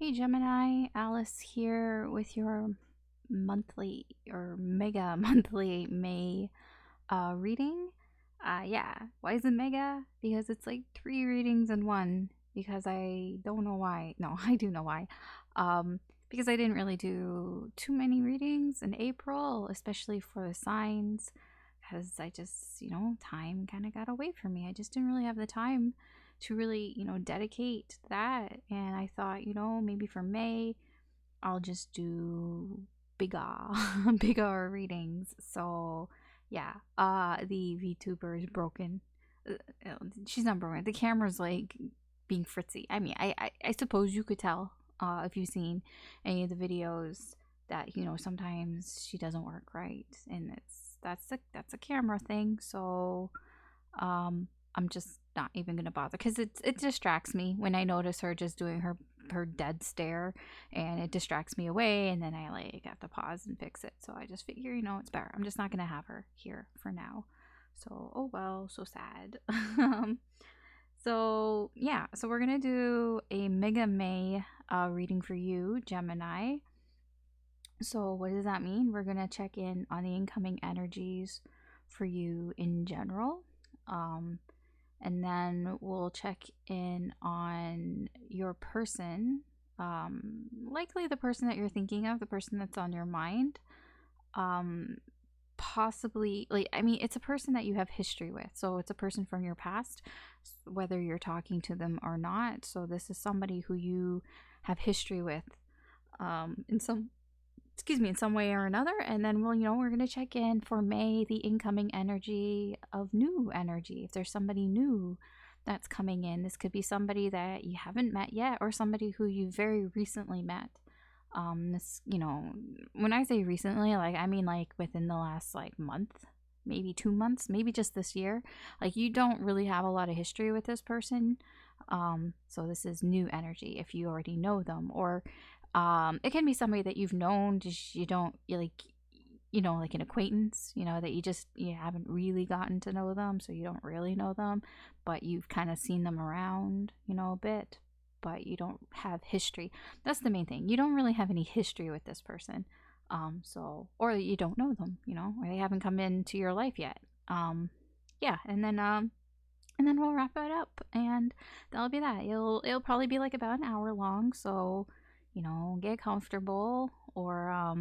Hey Gemini, Alice here with your monthly or mega monthly May reading. Yeah, why is it mega? Because it's like 3 readings in one. Because I don't know why. No, I do know why. Because I didn't really do too many readings in April, especially for the signs. Because I just, time kind of got away from me. I just didn't really have the time to really, dedicate that. And I thought, maybe for May, I'll just do bigger, bigger readings. So yeah, the VTuber is broken. She's not broken. The camera's like being fritzy. I mean, I suppose you could tell if you've seen any of the videos that sometimes she doesn't work right, and that's a camera thing. So I'm just not even gonna bother because it distracts me when I notice her just doing her dead stare, and it distracts me away, and then I like have to pause and fix it. So I just figure, it's better. I'm just not gonna have her here for now. So oh well, so sad. So yeah, so we're gonna do a Mega May reading for you, Gemini. So what does that mean? We're gonna check in on the incoming energies for you in general. And then we'll check in on your person, likely the person that you're thinking of, the person that's on your mind. Possibly, like, I mean, it's a person that you have history with, so it's a person from your past, whether you're talking to them or not. So this is somebody who you have history with, in some way or another. And then we're going to check in for May, the incoming energy of new energy. If there's somebody new that's coming in, this could be somebody that you haven't met yet, or somebody who you very recently met. This, when I say recently, like, I mean like within the last like month, maybe 2 months, maybe just this year. Like, you don't really have a lot of history with this person. So this is new energy if you already know them, or it can be somebody that you've known, just you don't like, like an acquaintance, that you haven't really gotten to know them, so you don't really know them, but you've kind of seen them around, a bit, but you don't have history. That's the main thing. You don't really have any history with this person. So, or you don't know them, or they haven't come into your life yet. Yeah, and then we'll wrap it up, and that'll be that. It'll probably be like about an hour long, so get comfortable, or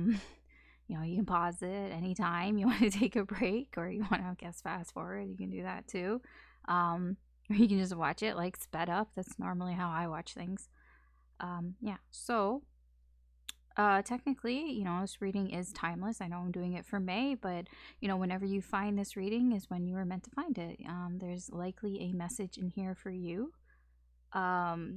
you can pause it anytime you want to take a break, or you want to guess fast forward, you can do that too. Or you can just watch it like sped up. That's normally how I watch things. Yeah, so technically, this reading is timeless. I know I'm doing it for May, but whenever you find this reading is when you were meant to find it. There's likely a message in here for you.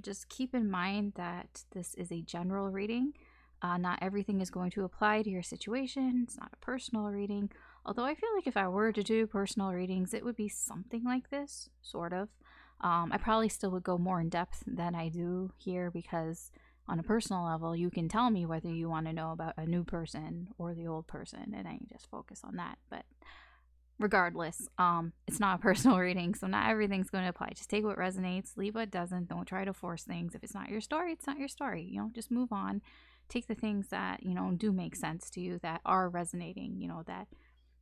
Just keep in mind that this is a general reading. Not everything is going to apply to your situation. It's not a personal reading. Although I feel like if I were to do personal readings, it would be something like this, sort of. I probably still would go more in depth than I do here, because on a personal level, you can tell me whether you want to know about a new person or the old person, and I can just focus on that. But regardless, it's not a personal reading, so not everything's going to apply. Just take what resonates, leave what doesn't. Don't try to force things. If it's not your story, it's not your story. Just move on. Take the things that do make sense to you, that are resonating, that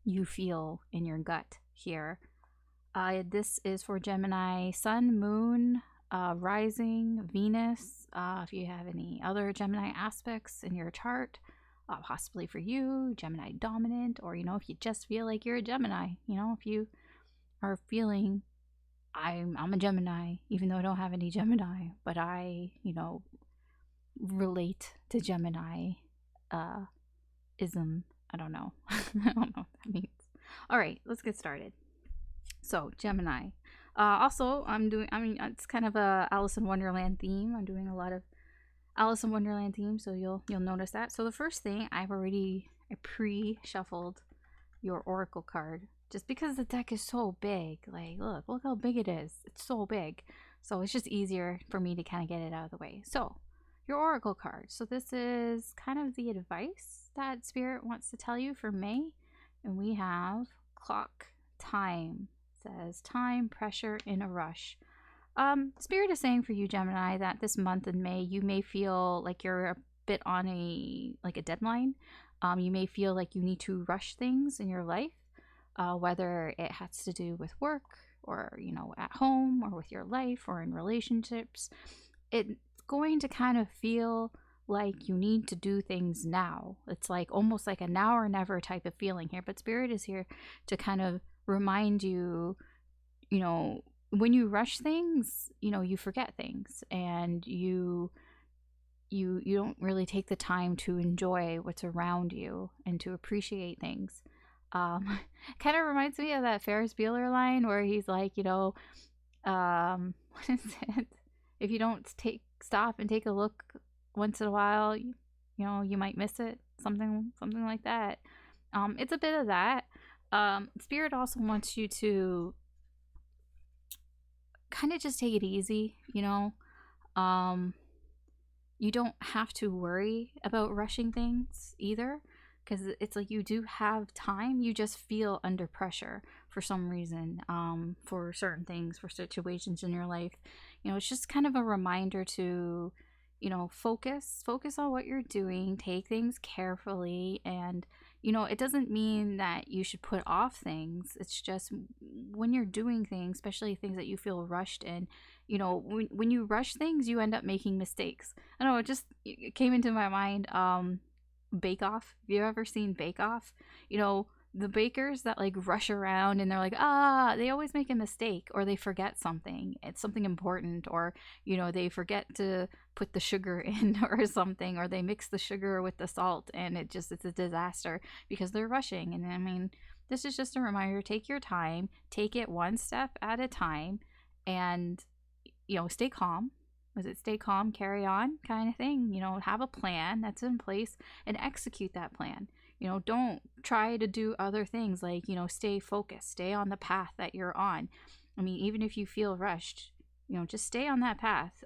you feel in your gut here. This is for Gemini Sun, Moon, Rising, Venus. If you have any other Gemini aspects in your chart, possibly for you, Gemini dominant, or if you just feel like you're a Gemini, if you are feeling I'm a Gemini, even though I don't have any Gemini, but I relate to Gemini ism. I don't know. I don't know what that means. All right, let's get started. So Gemini. Also, it's kind of a Alice in Wonderland theme. I'm doing a lot of Alice in Wonderland theme, so you'll notice that. So the first thing, I pre-shuffled your oracle card, just because the deck is so big. Like, look how big it is. It's so big. So it's just easier for me to kind of get it out of the way. So your oracle card. So this is kind of the advice that Spirit wants to tell you for May. And we have clock, time. It says time, pressure, in a rush. Spirit is saying for you, Gemini, that this month in May, you may feel like you're a bit on a deadline. You may feel like you need to rush things in your life, whether it has to do with work or, you know, at home or with your life or in relationships. It's going to kind of feel like you need to do things now. It's like almost like a now or never type of feeling here. But Spirit is here to kind of remind you, you know, when you rush things, you know, you forget things, and you don't really take the time to enjoy what's around you and to appreciate things. Kind of reminds me of that Ferris Bueller line where he's like, you know, what is it? If you don't stop and take a look once in a while, you know, you might miss it. Something like that. It's a bit of that. Spirit also wants you to kind of just take it easy, you know. You don't have to worry about rushing things either, because it's like you do have time. You just feel under pressure for some reason, for certain things, for situations in your life. You know, it's just kind of a reminder to, you know, focus on what you're doing, take things carefully. And, you know, it doesn't mean that you should put off things. It's just when you're doing things, especially things that you feel rushed in, you know, when you rush things, you end up making mistakes. I don't know, it came into my mind, Bake Off. Have you ever seen Bake Off? You know, the bakers that like rush around and they're like, they always make a mistake, or they forget something. It's something important, or, you know, they forget to put the sugar in or something, or they mix the sugar with the salt and it's a disaster because they're rushing. And I mean, this is just a reminder, take your time, take it one step at a time, and, you know, stay calm. Was it stay calm, carry on kind of thing? You know, have a plan that's in place and execute that plan. You know, don't try to do other things, like, you know, stay focused, stay on the path that you're on. I mean, even if you feel rushed, you know, just stay on that path.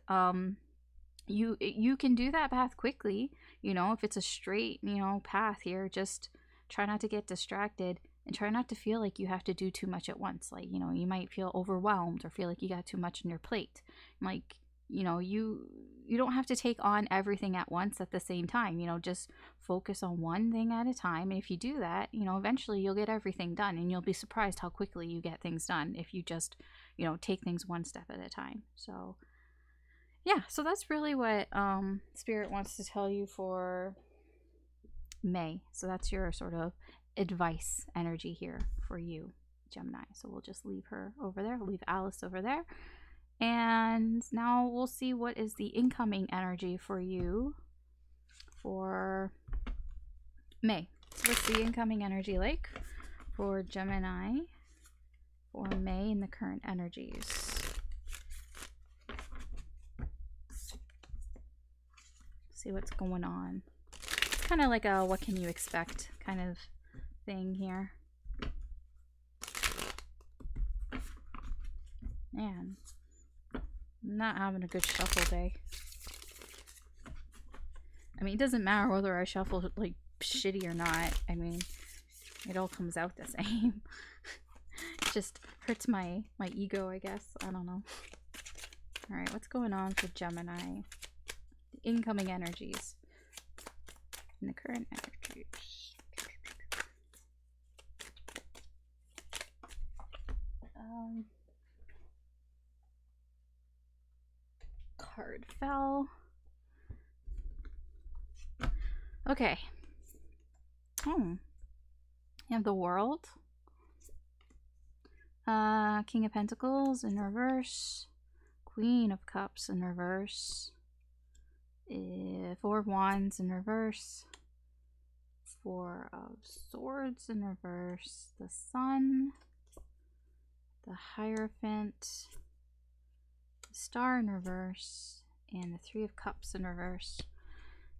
You can do that path quickly. You know, if it's a straight, you know, path here, just try not to get distracted and try not to feel like you have to do too much at once. Like, you know, you might feel overwhelmed or feel like you got too much on your plate. Like, you know, you don't have to take on everything at once at the same time. You know, just focus on one thing at a time. And if you do that, you know, eventually you'll get everything done, and you'll be surprised how quickly you get things done if you just, you know, take things one step at a time. So yeah, so that's really what Spirit wants to tell you for May. So that's your sort of advice energy here for you, Gemini. So we'll just leave her over there. We'll leave Alice over there. And now we'll see what is the incoming energy for you for May. So what's the incoming energy like for Gemini for May in the current energies? See what's going on. It's kind of like a what can you expect kind of thing here. Man, I'm not having a good shuffle day. I mean, it doesn't matter whether I shuffle like shitty or not. I mean, it all comes out the same. It just hurts my ego, I guess. I don't know. All right, what's going on for Gemini? The incoming energies and the current energies. Card fell. Okay. You have the World. King of Pentacles in reverse. Queen of Cups in reverse. Four of Wands in reverse. Four of Swords in reverse. The Sun. The Hierophant. The Star in reverse. And the Three of Cups in reverse.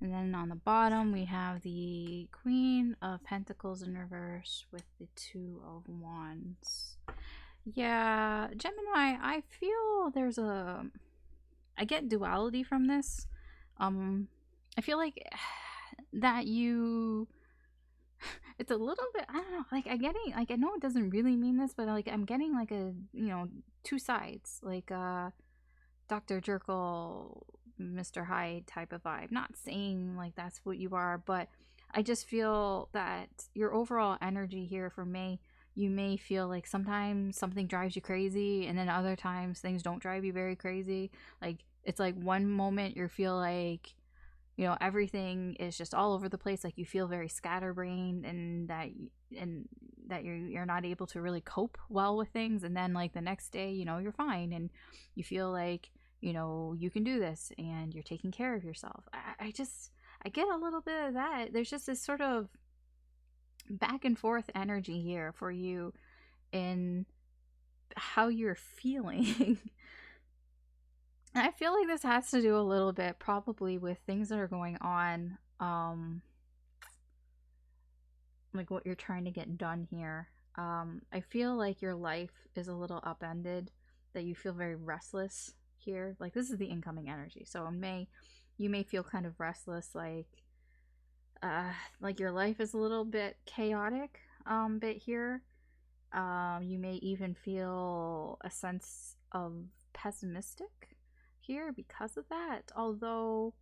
And then on the bottom we have the Queen of Pentacles in reverse with the Two of Wands. Yeah, Gemini, I feel there's I get duality from this. I feel like that it's a little bit, I don't know, like I'm getting, I know it doesn't really mean this, but like I'm getting like a, two sides. Like Dr. Jekyll, Mr. Hyde type of vibe. Not saying like that's what you are, but I just feel that your overall energy here for May, you may feel like sometimes something drives you crazy, and then other times things don't drive you very crazy. Like it's like one moment you feel like, you know, everything is just all over the place, like you feel very scatterbrained, and that you're not able to really cope well with things, and then like the next day, you know, you're fine and you feel like, you know, you can do this and you're taking care of yourself. I get a little bit of that. There's just this sort of back and forth energy here for you in how you're feeling. I feel like this has to do a little bit probably with things that are going on, like what you're trying to get done here. I feel like your life is a little upended, that you feel very restless here. Like this is the incoming energy. So in May, you may feel kind of restless, like your life is a little bit chaotic, bit here. You may even feel a sense of pessimistic here because of that. Although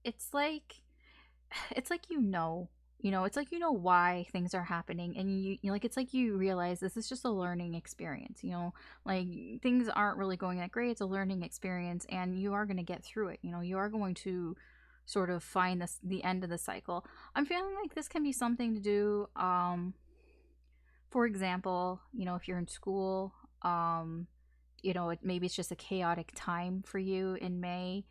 it's like it's like you know why things are happening, and you like it's like you realize this is just a learning experience, you know, like things aren't really going that great. It's a learning experience and you are going to get through it. You know, you are going to sort of find the end of the cycle. I'm feeling like this can be something to do, for example, you know, if you're in school, you know, maybe it's just a chaotic time for you in May.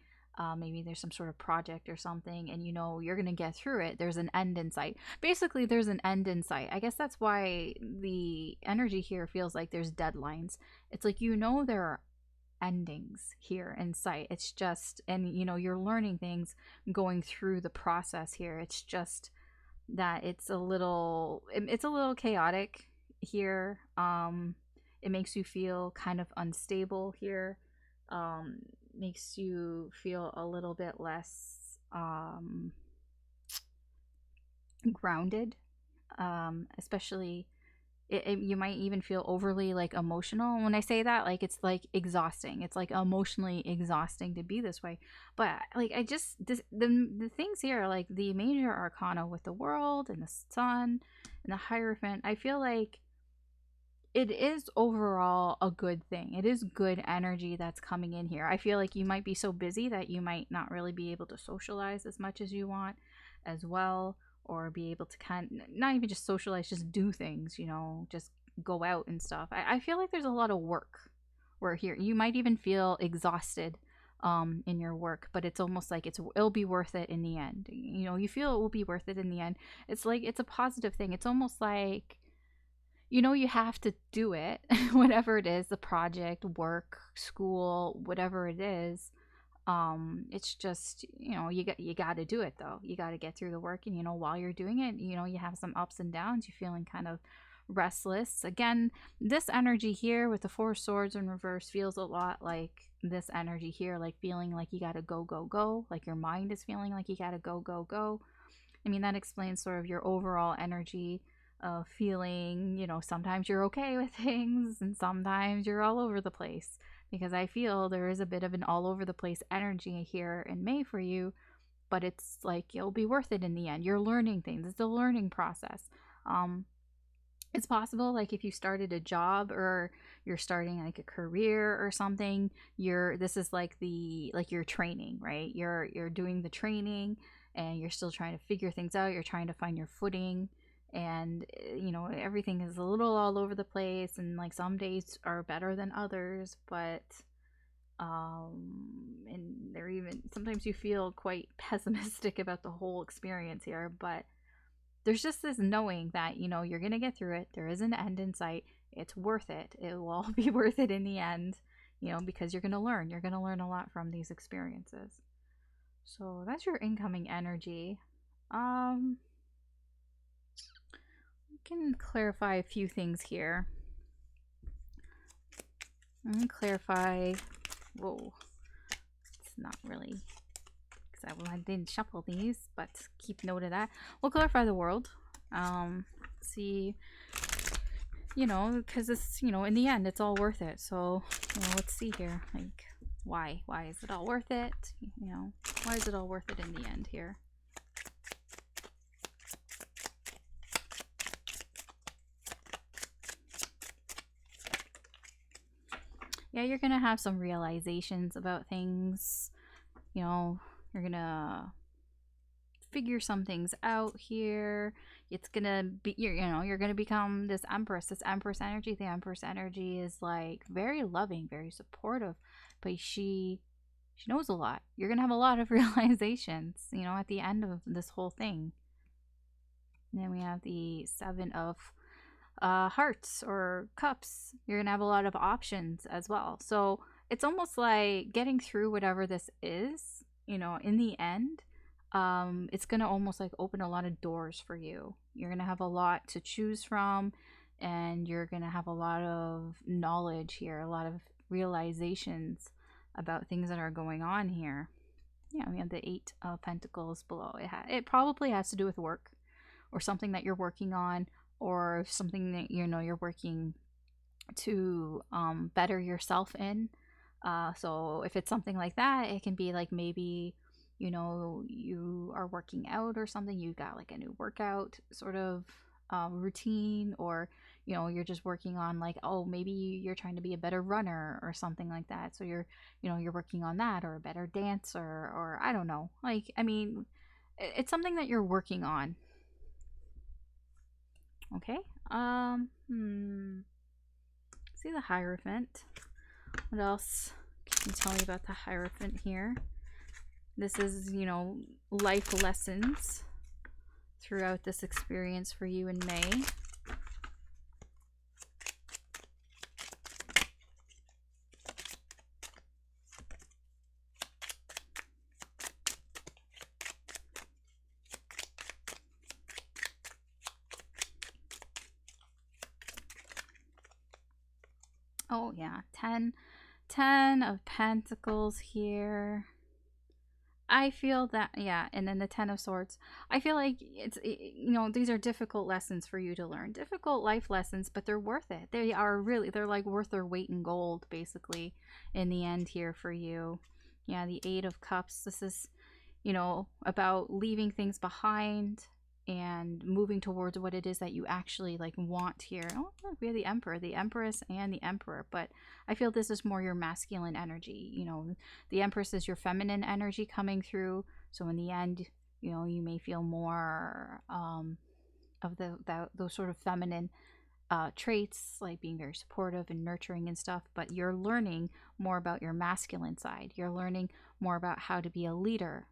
Maybe there's some sort of project or something, and you know you're gonna get through it. There's an end in sight. Basically, there's an end in sight. I guess that's why the energy here feels like there's deadlines. It's like, you know, there are endings here in sight. It's just, and you know, you're learning things going through the process here. It's just that it's a little chaotic here. It makes you feel kind of unstable here. Makes you feel a little bit less grounded, especially you might even feel overly like emotional. When I say that, like it's like exhausting. It's like emotionally exhausting to be this way. But like the things here, like the major arcana with the world and the sun and the Hierophant, I feel like it is overall a good thing. It is good energy that's coming in here. I feel like you might be so busy that you might not really be able to socialize as much as you want as well, or be able to not even just socialize, just do things, you know, just go out and stuff. I feel like there's a lot of work where here you might even feel exhausted in your work, but it's almost like it'll be worth it in the end. You know, you feel it will be worth it in the end. It's like it's a positive thing. It's almost like, you know, you have to do it, whatever it is, the project, work, school, whatever it is. It's just, you know, you got to do it though. You got to get through the work, and you know, while you're doing it, you know, you have some ups and downs. You're feeling kind of restless. Again, this energy here with the Four of Swords in reverse feels a lot like this energy here, like feeling like you got to go, go, go. Like your mind is feeling like you got to go, go, go. I mean, that explains sort of your overall energy of feeling, you know, sometimes you're okay with things and sometimes you're all over the place, because I feel there is a bit of an all over the place energy here in May for you, but it's like it'll be worth it in the end. You're learning things. It's a learning process. It's possible, like if you started a job or you're starting like a career or something, this is like your training, right? You're doing the training and you're still trying to figure things out. You're trying to find your footing, and you know, everything is a little all over the place, and like some days are better than others, but and they're even sometimes you feel quite pessimistic about the whole experience here, but there's just this knowing that, you know, you're gonna get through it. There is an end in sight. It's worth it. It will all be worth it in the end, you know, because you're gonna learn a lot from these experiences. So that's your incoming energy. Can clarify a few things here. Let me clarify. Whoa, it's not really, because I didn't shuffle these, but keep note of that. We'll clarify the world. See, you know, because it's, you know, in the end, it's all worth it. So, you know, let's see here. Like, why is it all worth it? You know, why is it all worth it in the end here? Yeah, you're gonna have some realizations about things. You know, you're gonna figure some things out here. It's gonna be, you know, you're gonna become this empress energy. The empress energy is like very loving, very supportive, but she knows a lot. You're gonna have a lot of realizations, you know, at the end of this whole thing. And then we have the seven of hearts or cups. You're gonna have a lot of options as well. So it's almost like getting through whatever this is, you know, in the end, it's gonna almost like open a lot of doors for you. You're gonna have a lot to choose from, and you're gonna have a lot of knowledge here, a lot of realizations about things that are going on here. Yeah, we have the Eight of Pentacles below. It probably has to do with work or something that you're working on, or something that, you know, you're working to better yourself in. So if it's something like that, it can be like maybe, you know, you are working out or something, you got like a new workout sort of routine, or, you know, you're just working on like, oh, maybe you're trying to be a better runner or something like that. So you're, you know, you're working on that, or a better dancer, or I don't know. Like, I mean, it's something that you're working on. Okay. See the Hierophant. What else can you tell me about the Hierophant here? This is, you know, life lessons throughout this experience for you in May. Oh yeah, 10 of Pentacles here. I feel that, yeah, and then the 10 of Swords. I feel like you know, these are difficult lessons for you to learn. Difficult life lessons, but they're worth it. They are really, they're like worth their weight in gold, basically, in the end here for you. Yeah, the Eight of Cups. This is, you know, about leaving things behind and moving towards what it is that you actually like want here. Oh, look, we have the Emperor, the Empress, and the Emperor. But I feel this is more your masculine energy. You know, the Empress is your feminine energy coming through. So in the end, you know, you may feel more of those sort of feminine traits, like being very supportive and nurturing and stuff, but you're learning more about your masculine side. You're learning more about how to be a leader,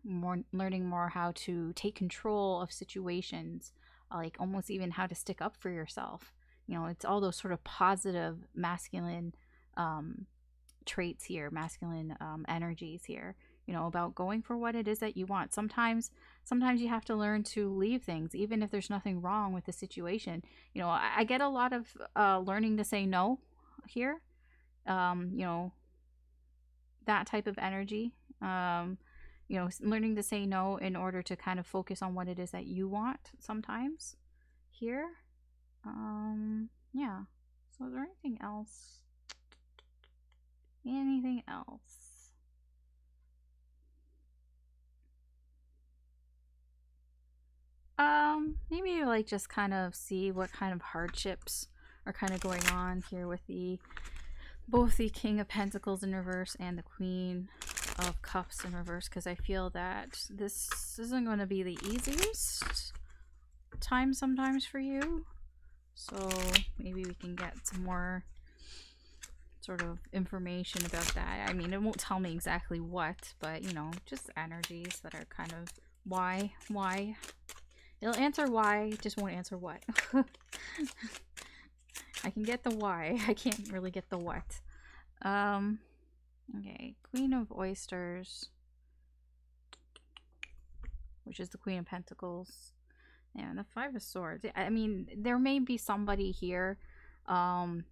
learning more how to take control of situations, like almost even how to stick up for yourself. You know, it's all those sort of positive masculine traits here, masculine energies here, you know, about going for what it is that you want. Sometimes you have to learn to leave things even if there's nothing wrong with the situation. You know, I get a lot of learning to say no here. You know, that type of energy. You know, learning to say no in order to kind of focus on what it is that you want sometimes here. Yeah. So is there anything else? Anything else? Maybe like just kind of see what kind of hardships are kind of going on here with the both the King of Pentacles in reverse and the Queen of Cups in reverse, because I feel that this isn't going to be the easiest time sometimes for you. So maybe we can get some more sort of information about that. I mean, it won't tell me exactly what, but you know, just energies that are kind of why. It'll answer why, just won't answer what. I can get the why. I can't really get the what. Okay, Queen of Oysters, which is the Queen of Pentacles. Yeah, and the Five of Swords. I mean, there may be somebody here, a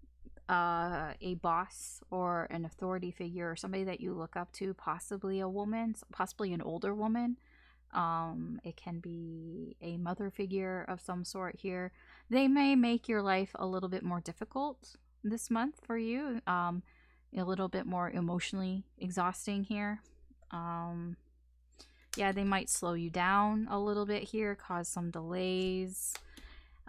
boss or an authority figure or somebody that you look up to, possibly a woman, possibly an older woman, It can be a mother figure of some sort here. They may make your life a little bit more difficult this month for you. A little bit more emotionally exhausting here. Yeah, they might slow you down a little bit here, cause some delays.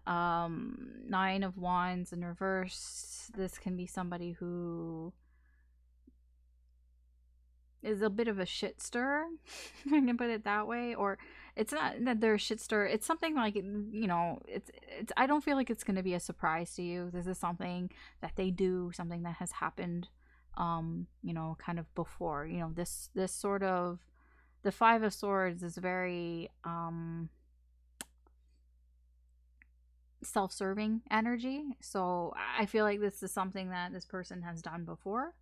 Nine of Wands in reverse. This can be somebody who is a bit of a shit stirrer. I can put it that way. Or it's not that they're a shit stirrer. It's something like, you know, it's I don't feel like it's going to be a surprise to you. This is something that they do, something that has happened, you know, kind of before. You know, this sort of, the Five of Swords is very self-serving energy. So I feel like this is something that this person has done before.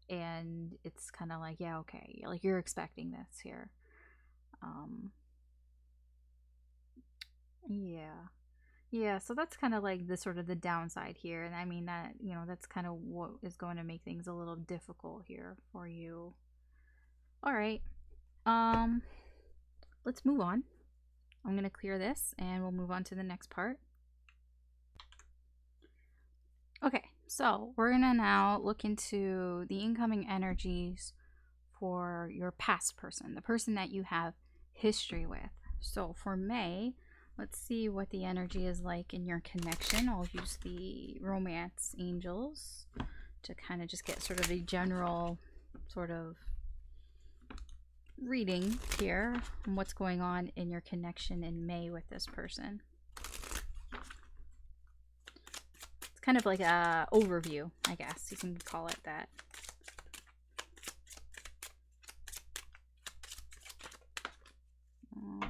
And it's kind of like, yeah, okay, like you're expecting this here. Yeah, so that's kind of like the sort of the downside here. And I mean that, you know, that's kind of what is going to make things a little difficult here for you. All right. Let's move on. I'm going to clear this and we'll move on to the next part. Okay, so we're going to now look into the incoming energies for your past person, the person that you have history with. So for May, let's see what the energy is like in your connection. I'll use the romance angels to kind of just get sort of a general sort of reading here on what's going on in your connection in May with this person. It's kind of like a overview, I guess you can call it that.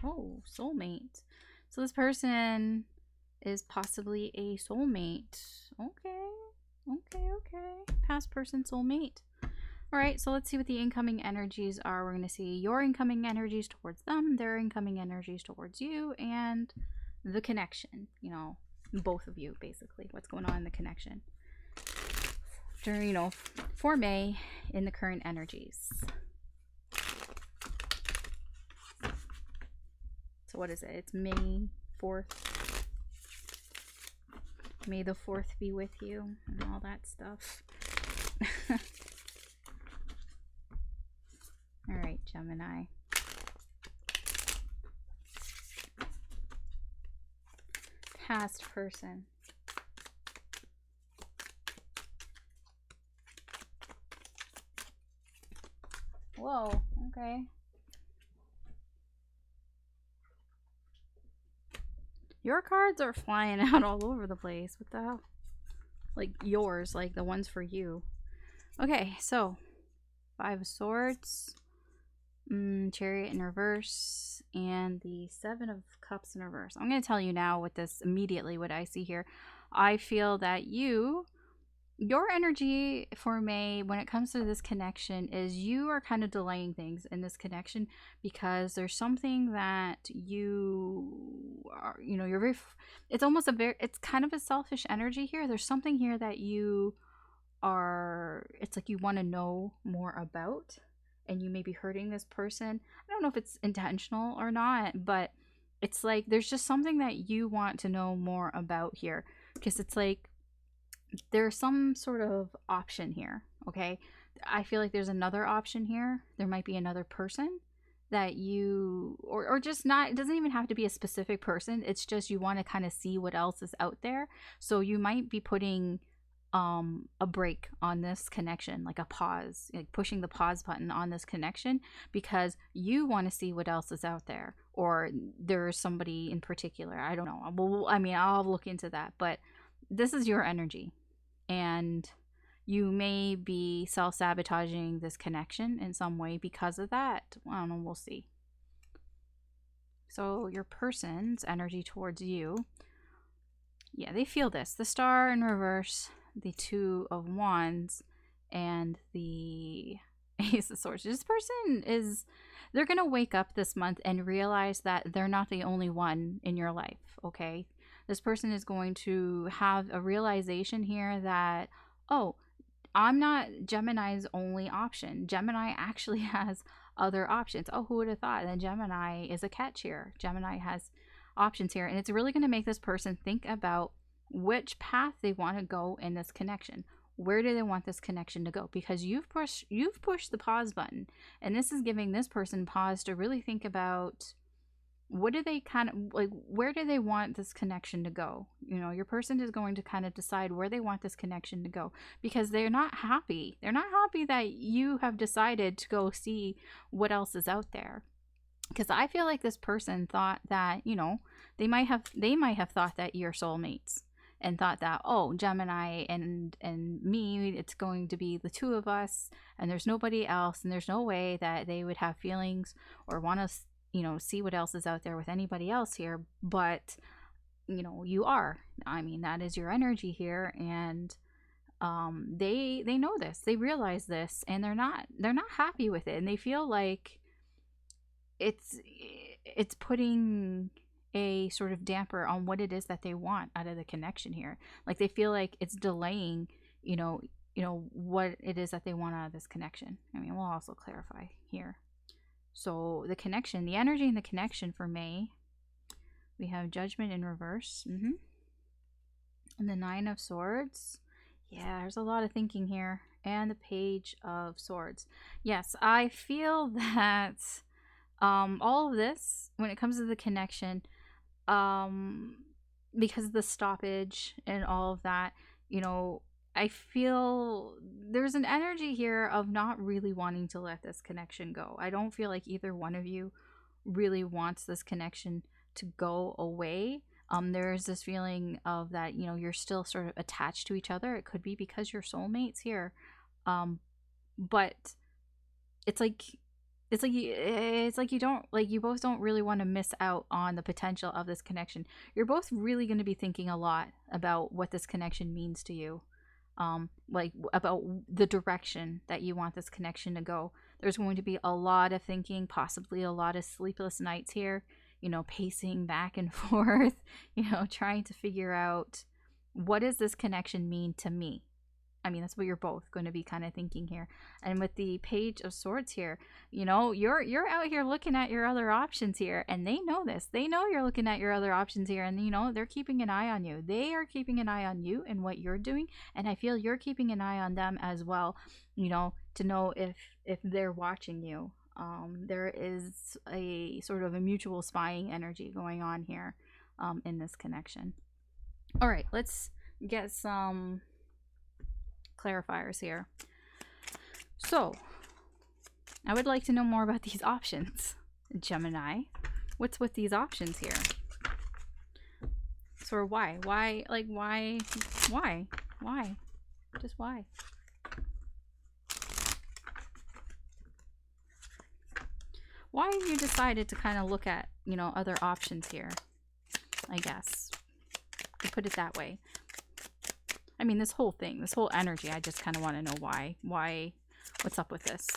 Oh, soulmate. So this person is possibly a soulmate. Okay. Past person, soulmate. All right, so let's see what the incoming energies are. We're going to see your incoming energies towards them, their incoming energies towards you, and the connection. You know, both of you, basically. What's going on in the connection. During, you know, for May in the current energies. So what is it? It's May 4th. May the 4th be with you and all that stuff. All right, Gemini. Past person. Whoa, okay. Your cards are flying out all over the place. What the hell? Like yours, like the ones for you. Okay, so Five of Swords, Chariot in reverse, and the Seven of Cups in reverse. I'm going to tell you now with this immediately what I see here. I feel that your energy for May when it comes to this connection is you are kind of delaying things in this connection because there's something that you are, you know, you're very, it's almost a very, it's kind of a selfish energy here. There's something here that you are, it's like you want to know more about and you may be hurting this person. I don't know if it's intentional or not, but it's like there's just something that you want to know more about here because it's like there's some sort of option here. Okay, I feel like there's another option here. There might be another person that you, or just not, it doesn't even have to be a specific person. It's just you want to kind of see what else is out there. So you might be putting a break on this connection, like a pause, like pushing the pause button on this connection because you want to see what else is out there, or there's somebody in particular. I don't know. Well, I mean, I'll look into that, but this is your energy. And you may be self-sabotaging this connection in some way because of that. I don't know, we'll see. So your person's energy towards you, yeah, they feel this. The Star in reverse, the Two of Wands, and the Ace of Swords. This person is, they're going to wake up this month and realize that they're not the only one in your life, okay? This person is going to have a realization here that, oh, I'm not Gemini's only option. Gemini actually has other options. Oh, who would have thought? And then Gemini is a catch here. Gemini has options here, and it's really going to make this person think about which path they want to go in this connection. Where do they want this connection to go? Because you've pushed the pause button, and this is giving this person pause to really think about what do they kind of like, where do they want this connection to go? You know, your person is going to kind of decide where they want this connection to go, because they're not happy. They're not happy that you have decided to go see what else is out there. Because I feel like this person thought that, you know, they might have thought that you're soulmates, and thought that, oh, Gemini and me, it's going to be the two of us, and there's nobody else, and there's no way that they would have feelings or want to, you know, see what else is out there with anybody else here. But, you know, you are. I mean, that is your energy here, and they know this. They realize this, and they're not happy with it, and they feel like it's putting a sort of damper on what it is that they want out of the connection here. Like, they feel like it's delaying, you know, what it is that they want out of this connection. I mean, we'll also clarify here. So the connection, the energy in the connection for May, we have Judgment in reverse. And the Nine of Swords. Yeah, there's a lot of thinking here. And the Page of Swords. Yes, I feel that all of this, when it comes to the connection, because of the stoppage and all of that, you know, I feel there's an energy here of not really wanting to let this connection go. I don't feel like either one of you really wants this connection to go away. There's this feeling of that, you know, you're still sort of attached to each other. It could be because you're soulmates here. But it's like you don't, like, you both don't really want to miss out on the potential of this connection. You're both really going to be thinking a lot about what this connection means to you. Like, about the direction that you want this connection to go. There's going to be a lot of thinking, possibly a lot of sleepless nights here, you know, pacing back and forth, you know, trying to figure out, what does this connection mean to me? I mean, that's what you're both going to be kind of thinking here. And with the Page of Swords here, you know, you're out here looking at your other options here, and they know this. They know you're looking at your other options here, and, you know, they're keeping an eye on you. They are keeping an eye on you and what you're doing, and I feel you're keeping an eye on them as well, you know, to know if they're watching you. There is a sort of a mutual spying energy going on here in this connection. All right, let's get some clarifiers here. So, I would like to know more about these options, Gemini. What's with these options here? So, why? Why? Like, why? Why? Why? Just why? Why have you decided to kind of look at, you know, other options here? I guess, to put it that way. I mean, this whole thing, this whole energy, I just kind of want to know why. Why? What's up with this?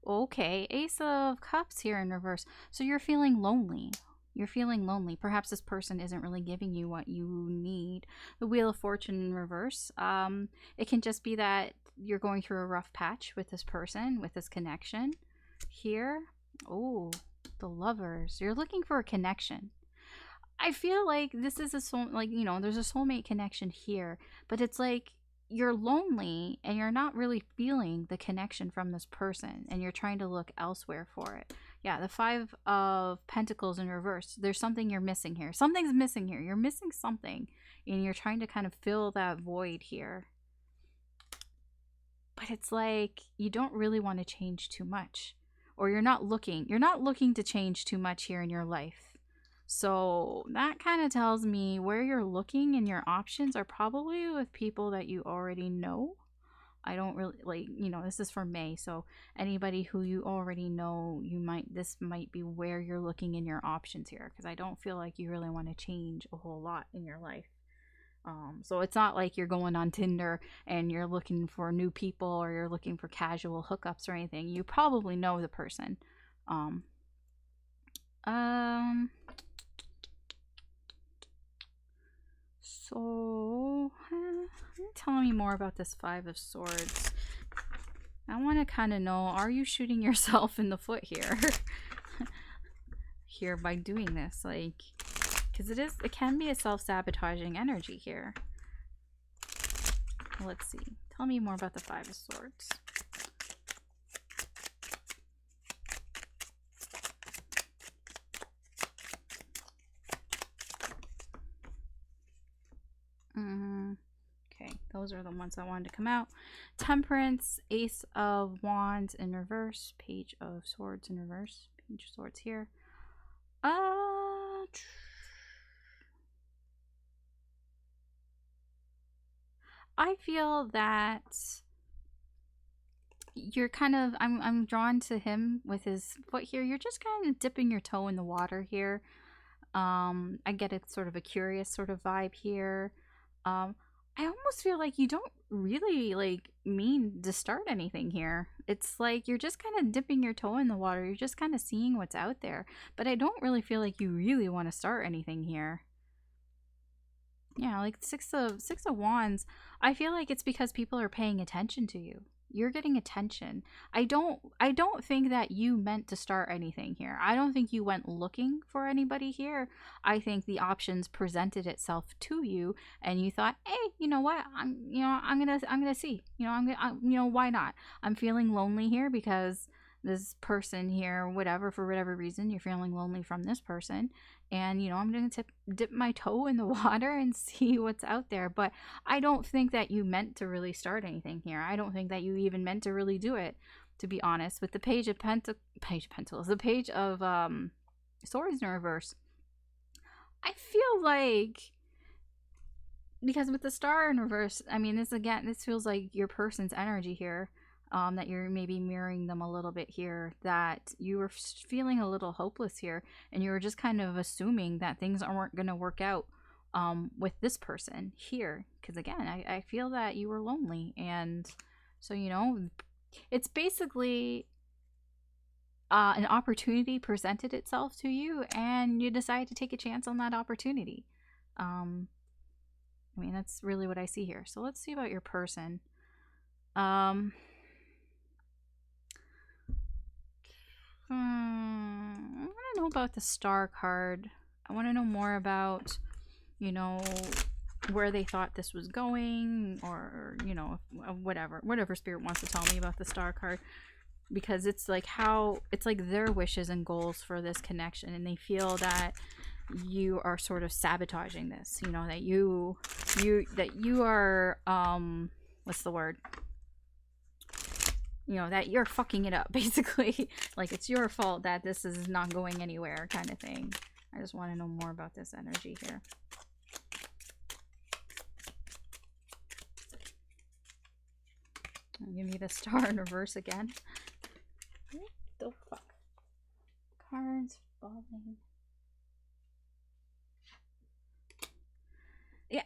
Okay, Ace of Cups here in reverse. So you're feeling lonely. You're feeling lonely. Perhaps this person isn't really giving you what you need. The Wheel of Fortune in reverse. It can just be that you're going through a rough patch with this person, with this connection here. Oh, the Lovers. You're looking for a connection. I feel like this is a soul, like, you know, there's a soulmate connection here, but it's like you're lonely and you're not really feeling the connection from this person, and you're trying to look elsewhere for it. Yeah, the Five of Pentacles in reverse. There's something you're missing here. Something's missing here. You're missing something, and you're trying to kind of fill that void here. But it's like you don't really want to change too much, or you're not looking to change too much here in your life. So that kind of tells me where you're looking, and your options are probably with people that you already know. I don't really, like, you know, this is for May, so anybody who you already know, this might be where you're looking in your options here, because I don't feel like you really want to change a whole lot in your life. So it's not like you're going on Tinder and you're looking for new people, or you're looking for casual hookups or anything. You probably know the person. So, tell me more about this Five of Swords. I want to kind of know, are you shooting yourself in the foot here? Here by doing this, like, because it can be a self-sabotaging energy here. Let's see. Tell me more about the Five of Swords. Okay, those are the ones I wanted to come out. Temperance, Ace of Wands in reverse, Page of Swords in reverse, Page of Swords here. I feel that you're kind of, I'm drawn to him with his foot here. You're just kind of dipping your toe in the water here. I get it's sort of a curious sort of vibe here. I almost feel like you don't really like mean to start anything here. It's like you're just kind of dipping your toe in the water. You're just kind of seeing what's out there. But I don't really feel like you really want to start anything here. Yeah, like six of Wands. I feel like it's because people are paying attention to you. You're getting attention. I don't think that you meant to start anything here. I don't think you went looking for anybody here. I think the options presented itself to you and you thought, "Hey, you know what? I'm going to see. Why not? I'm feeling lonely here because this person here, whatever, for whatever reason, you're feeling lonely from this person. And, I'm going to dip my toe in the water and see what's out there. But I don't think that you meant to really start anything here. I don't think that you even meant to really do it, to be honest. With the Page of Pentacles, the Page of Swords in reverse, I feel like, because with the Star in reverse, I mean, this feels like your person's energy here. That you're maybe mirroring them a little bit here, that you were feeling a little hopeless here, and you were just kind of assuming that things aren't going to work out with this person here. Because again, I feel that you were lonely, and so, it's basically an opportunity presented itself to you, and you decide to take a chance on that opportunity. I mean, that's really what I see here. So let's see about your person. I want to know about the Star card. I want to know more about, where they thought this was going, or, whatever Spirit wants to tell me about the Star card. Because it's like their wishes and goals for this connection, and they feel that you are sort of sabotaging this, that you are, what's the word? That you're fucking it up, basically. Like, it's your fault that this is not going anywhere, kind of thing. I just want to know more about this energy here. Give me the Star in reverse again. What the fuck? Cards falling. Yeah,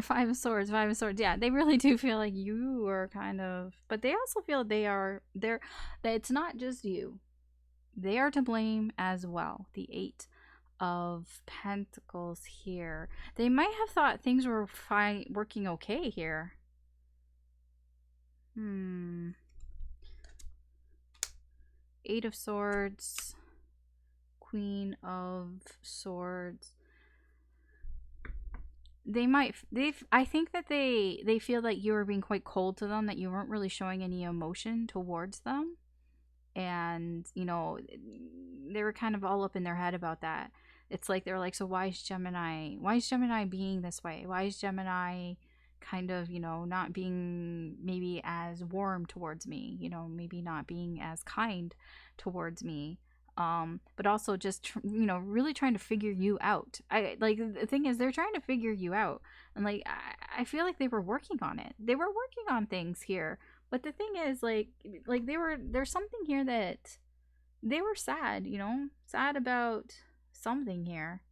Five of Swords. Yeah, they really do feel like you are kind of, but they also feel that it's not just you. They are to blame as well. The Eight of Pentacles here. They might have thought things were fine, working okay here. Eight of Swords. Queen of Swords. I think that they feel that you were being quite cold to them, that you weren't really showing any emotion towards them, and they were kind of all up in their head about that. It's like they're like, so why is Gemini being this way? Why is Gemini kind of not being maybe as warm towards me, maybe not being as kind towards me? But also just really trying to figure you out. The thing is, they're trying to figure you out, and like I feel like they were working on it. They were working on things here, but the thing is, there's something here that they were sad, sad about something here.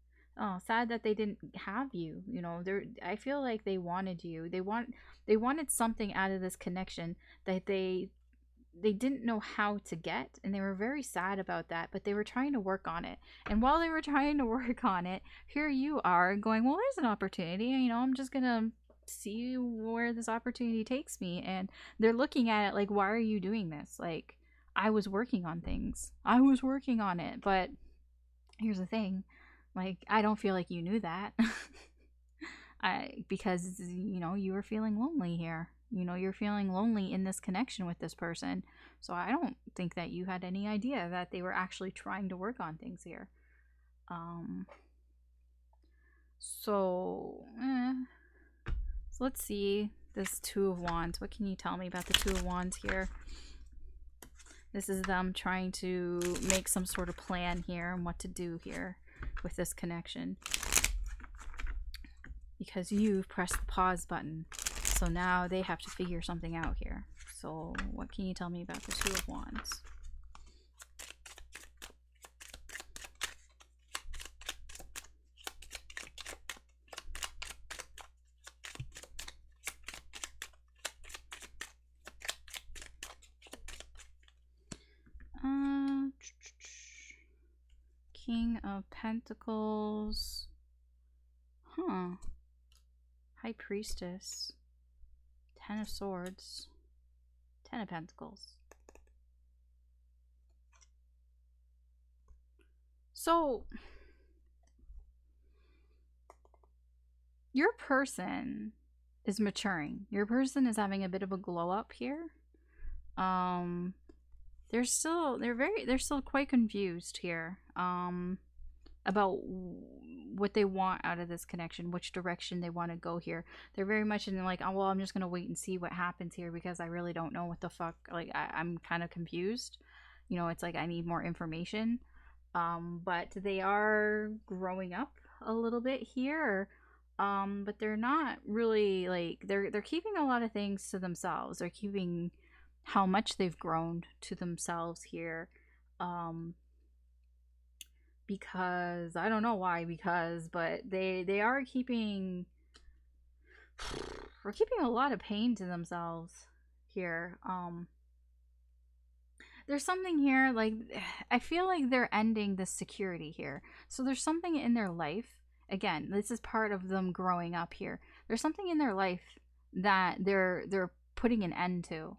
Oh, sad that they didn't have you. I feel like they wanted you. They wanted something out of this connection that they they didn't know how to get, and they were very sad about that, but they were trying to work on it. And while they were trying to work on it, here you are going, well, there's an opportunity, you know, I'm just gonna see where this opportunity takes me. And they're looking at it like, why are you doing this? Like, I was working on things, I was working on it. But here's the thing, like, I don't feel like you knew that. Because, you know, you were feeling lonely here. You know, you're feeling lonely in this connection with this person. So I don't think that you had any idea that they were actually trying to work on things here. Um, so, so let's see this Two of Wands. What can you tell me about the Two of Wands here? This is them trying to make some sort of plan here and what to do here with this connection. Because you've pressed the pause button. So now they have to figure something out here. So what can you tell me about the Two of Wands? King of Pentacles. Huh. High Priestess. Ten of Swords. Ten of Pentacles. So, your person is maturing. Your person is having a bit of a glow up here. They're still quite confused here. About what they want out of this connection, which direction they want to go here. They're very much in like, oh, well, I'm just gonna wait and see what happens here because I really don't know what the fuck. Like, I'm kind of confused. You know, it's like I need more information. But they are growing up a little bit here. But they're not really like they're keeping a lot of things to themselves. They're keeping how much they've grown to themselves here. Because I don't know why, but they are keeping a lot of pain to themselves here. There's something here, like, I feel like they're ending the security here. So there's something in their life. Again, this is part of them growing up here. There's something in their life that they're putting an end to.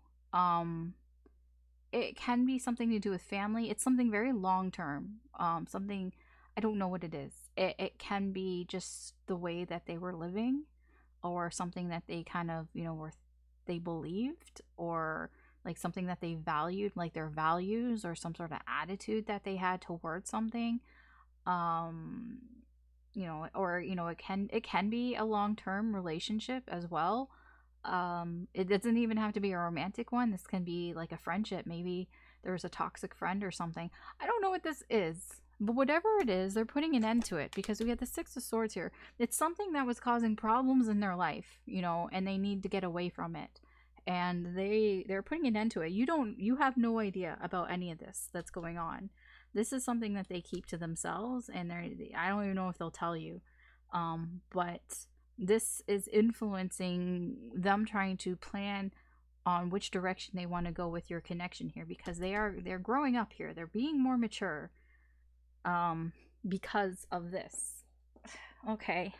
It can be something to do with family. It's something very long term. Something, I don't know what it is. It can be just the way that they were living, or something that they kind of, you know, they believed, or like something that they valued, like their values, or some sort of attitude that they had towards something. You know, or, you know, it can be a long term relationship as well. It doesn't even have to be a romantic one. This can be like a friendship. Maybe there was a toxic friend or something. I don't know what this is, but whatever it is, they're putting an end to it, because we have the Six of Swords here. It's something that was causing problems in their life, you know, and they need to get away from it, and they're putting an end to it. You have no idea about any of this that's going on. This is something that they keep to themselves, and I don't even know if they'll tell you. But this is influencing them trying to plan on which direction they want to go with your connection here, because they're growing up here. They're being more mature because of this. Okay.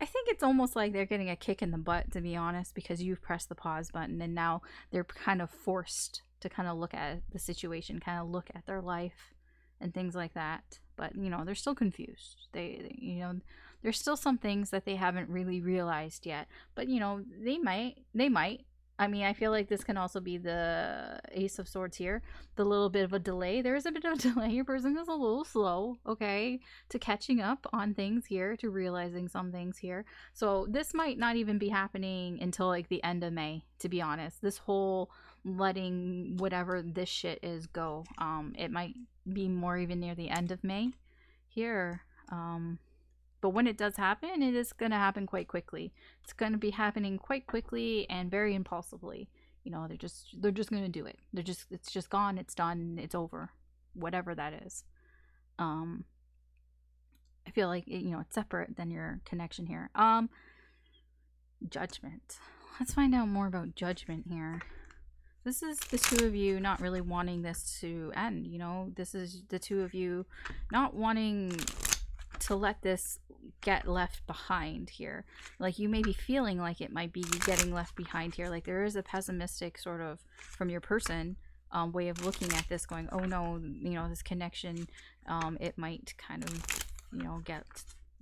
I think it's almost like they're getting a kick in the butt, to be honest, because you've pressed the pause button, and now they're kind of forced to kind of look at the situation, kind of look at their life and things like that. But, you know, they're still confused. You know, there's still some things that they haven't really realized yet. But, you know, they might. I mean, I feel like this can also be the Ace of Swords here. The little bit of a delay. There is a bit of a delay. Your person is a little slow, okay, to catching up on things here, to realizing some things here. So this might not even be happening until like the end of May, to be honest. This whole letting whatever this shit is go. It might be more even near the end of May here. But when it does happen, it is going to happen quite quickly. It's going to be happening quite quickly and very impulsively. You know, they're just going to do it. It's just gone, it's done, it's over. Whatever that is. I feel like, you know, it's separate than your connection here. Judgment. let's find out more about Judgment here. This is the two of you not really wanting this to end, you know? This is the two of you not wanting to let this get left behind here. Like, you may be feeling like it might be getting left behind here. Like, there is a pessimistic sort of, from your person, way of looking at this, going, oh no, you know, this connection, it might kind of, you know, get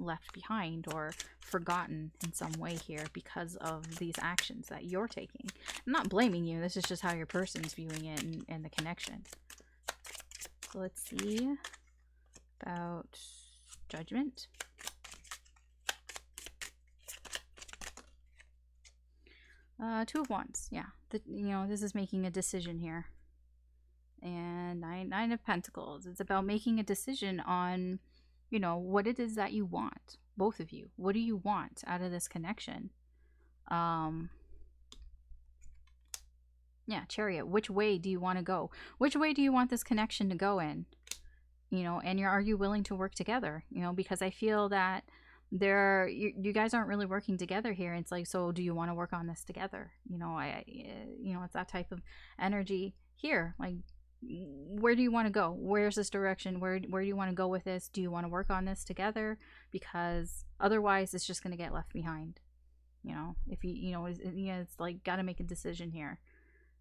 left behind or forgotten in some way here because of these actions that you're taking. I'm not blaming you. This is just how your person's viewing it and the connection. So let's see about Judgment. Two of Wands. Yeah, you know, this is making a decision here. And Nine of Pentacles. It's about making a decision on, you know, what it is that you want. Both of you. What do you want out of this connection? Yeah, Chariot. Which way do you want to go? Which way do you want this connection to go in? You know, and are you willing to work together? You know, because I feel that you guys aren't really working together here. It's like, so do you want to work on this together? You know, you know, it's that type of energy here. Like, where do you want to go? Where's this direction? Where do you want to go with this? Do you want to work on this together? Because otherwise it's just going to get left behind. You know, if you know, it's like, got to make a decision here.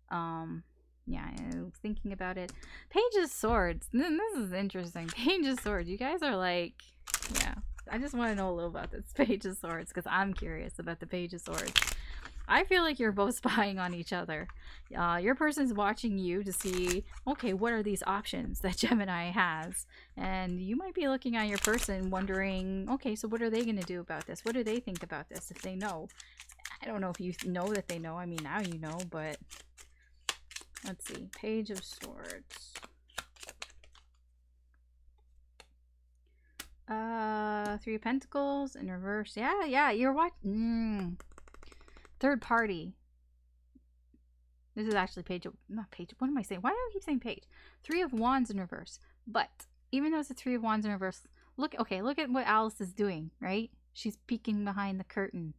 Yeah, thinking about it. Page of Swords. This is interesting. Page of Swords. You guys are like, yeah. I just want to know a little about this Page of Swords because I'm curious about the Page of Swords. I feel like you're both spying on each other. Your person's watching you to see, okay, what are these options that Gemini has? And you might be looking at your person wondering, okay, so what are they going to do about this? What do they think about this if they know? I don't know if you know that they know. I mean, now you know, but let's see. Page of Swords. Three of Pentacles in reverse. Yeah, you're watching. Third party. This is actually not page. What am I saying? Why do I keep saying page? Three of Wands in reverse. But even though it's a Three of Wands in reverse, look at what Alice is doing, right? She's peeking behind the curtain,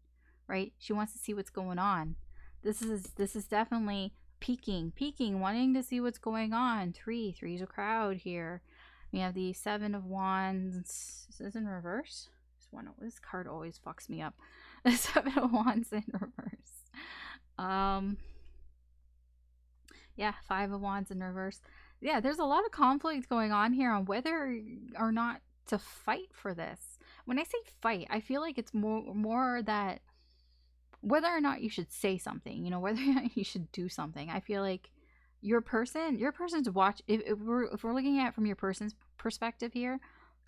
right? She wants to see what's going on. This is definitely peeking, wanting to see what's going on. Three's a crowd here. We have the Seven of Wands. This is in reverse. This card always fucks me up. The Seven of Wands in reverse. Yeah, Five of Wands in reverse. Yeah, there's a lot of conflict going on here on whether or not to fight for this. When I say fight, I feel like it's more that whether or not you should say something, you know, whether or not you should do something. I feel like your person's watch. If we're looking at it from your person's perspective here,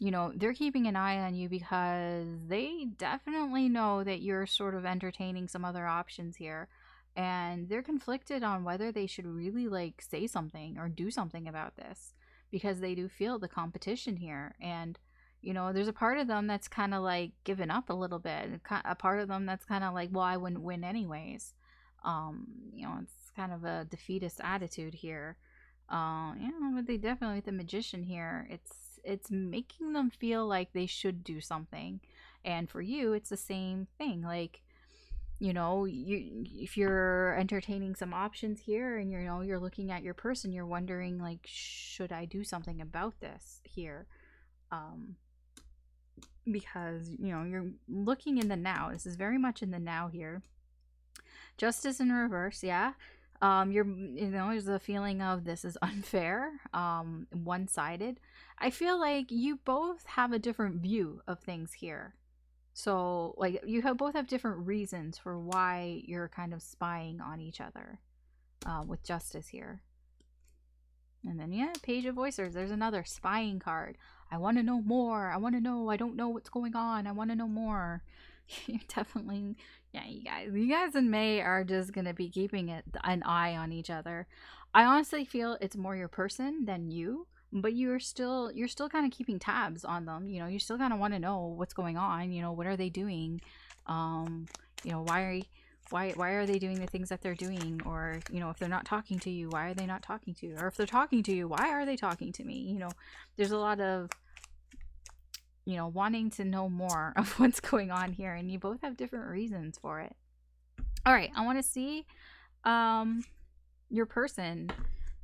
you know, they're keeping an eye on you because they definitely know that you're sort of entertaining some other options here, and they're conflicted on whether they should really like say something or do something about this because they do feel the competition here. And you know, there's a part of them that's kind of like given up a little bit, a part of them that's kind of like, well, I wouldn't win anyways. You know, it's kind of a defeatist attitude here. You know, but they definitely, with the Magician here, it's making them feel like they should do something. And for you, it's the same thing. Like, you know, if you're entertaining some options here and you know, you're looking at your person, you're wondering like, should I do something about this here? Because, you know, you're looking in the now. This is very much in the now here. Justice in reverse, yeah. You know, there's a feeling of this is unfair, one-sided. I feel like you both have a different view of things here. So, like, you both have different reasons for why you're kind of spying on each other, with Justice here. And then, yeah, Page of Voicers. There's another spying card. I want to know more. I want to know. I don't know what's going on. I want to know more. You're definitely, yeah, you guys in May are just going to be keeping an eye on each other. I honestly feel it's more your person than you, but you're still kind of keeping tabs on them. You know, you still kind of want to know what's going on. You know, what are they doing? You know, why are they doing the things that they're doing? Or, you know, if they're not talking to you, why are they not talking to you? Or if they're talking to you, why are they talking to me? You know, there's a lot of, you know, wanting to know more of what's going on here, and you both have different reasons for it. All right, I want to see um your person.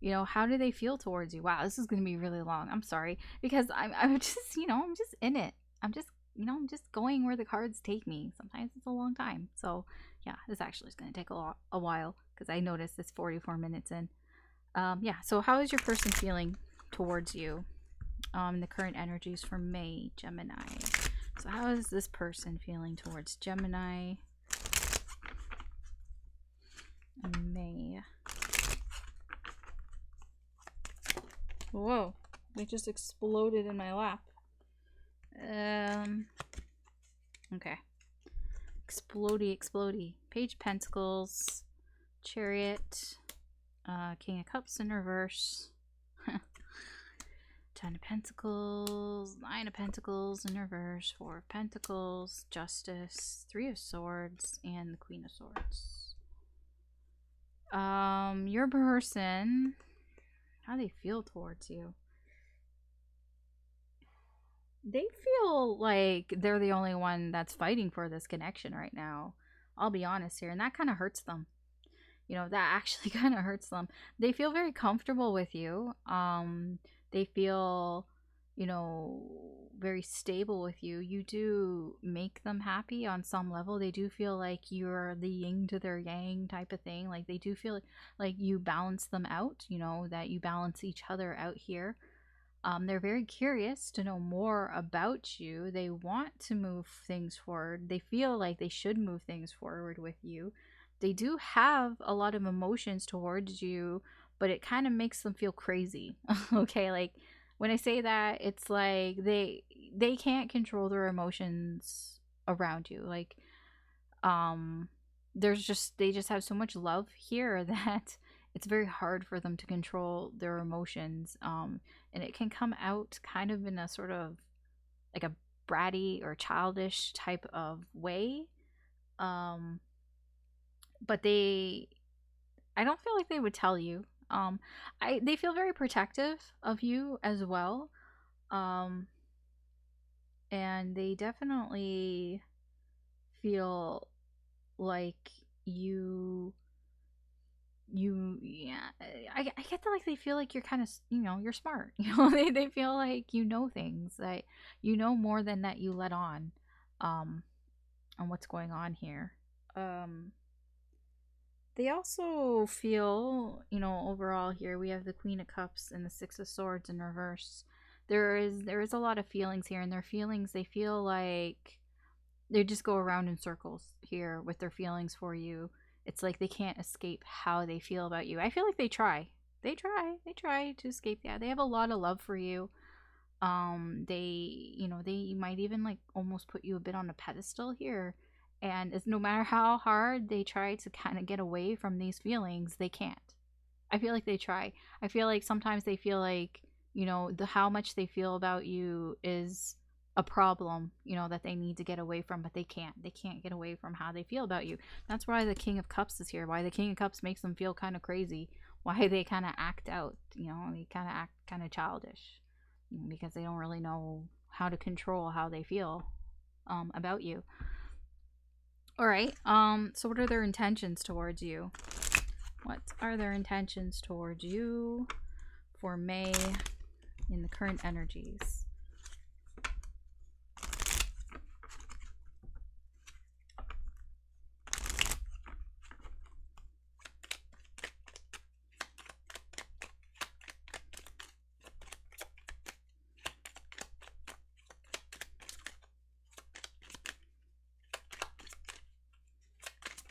You know, how do they feel towards you? Wow, this is going to be really long. I'm sorry, because I'm just, you know, I'm just in it. I'm just, you know, I'm just going where the cards take me. Sometimes it's a long time. So, yeah, this actually is going to take a while because I noticed it's 44 minutes in. Yeah, so how is your person feeling towards you? The current energies for May, Gemini. So how is this person feeling towards Gemini? May. Whoa, they just exploded in my lap. Okay. Explodey. Page Pentacles, Chariot, King of Cups in reverse, Ten of Pentacles, Nine of Pentacles in reverse, Four of Pentacles, Justice, Three of Swords, and the Queen of Swords. Your person, how they feel towards you? They feel like they're the only one that's fighting for this connection right now. I'll be honest here, and that kind of hurts them. You know, that actually kind of hurts them. They feel very comfortable with you. They feel, you know, very stable with you. You do make them happy on some level. They do feel like you're the yin to their yang type of thing. Like they do feel like you balance them out, you know, that you balance each other out here. They're very curious to know more about you. They want to move things forward. They feel like they should move things forward with you. They do have a lot of emotions towards you, but it kind of makes them feel crazy. Okay, like when I say that, it's like they can't control their emotions around you. Like they just have so much love here that it's very hard for them to control their emotions. And it can come out kind of in a sort of like a bratty or childish type of way. Um, but I don't feel like they would tell you. They feel very protective of you as well. Um, and they definitely feel like you yeah, I get that, like they feel like you're kind of, you know, you're smart. You know, they feel like you know things, that you know more than that you let um on what's going on here. um they also feel, you know, overall here we have the Queen of Cups and the Six of Swords in reverse. There is a lot of feelings here, and their feelings, they feel like they just go around in circles here with their feelings for you. It's like they can't escape how they feel about you. I feel like they try. They try to escape. Yeah, they have a lot of love for you. They, you know, they might even like almost put you a bit on a pedestal here. And it's, no matter how hard they try to kind of get away from these feelings, they can't. I feel like they try. I feel like sometimes they feel like, you know, the how much they feel about you is a problem, you know, that they need to get away from, but they can't. They can't get away from how they feel about you. That's why the King of Cups is here. Why the King of Cups makes them feel kind of crazy. Why they kind of act out, you know, they kind of act kind of childish, because they don't really know how to control how they feel about you. All right. So what are their intentions towards you? What are their intentions towards you for May in the current energies?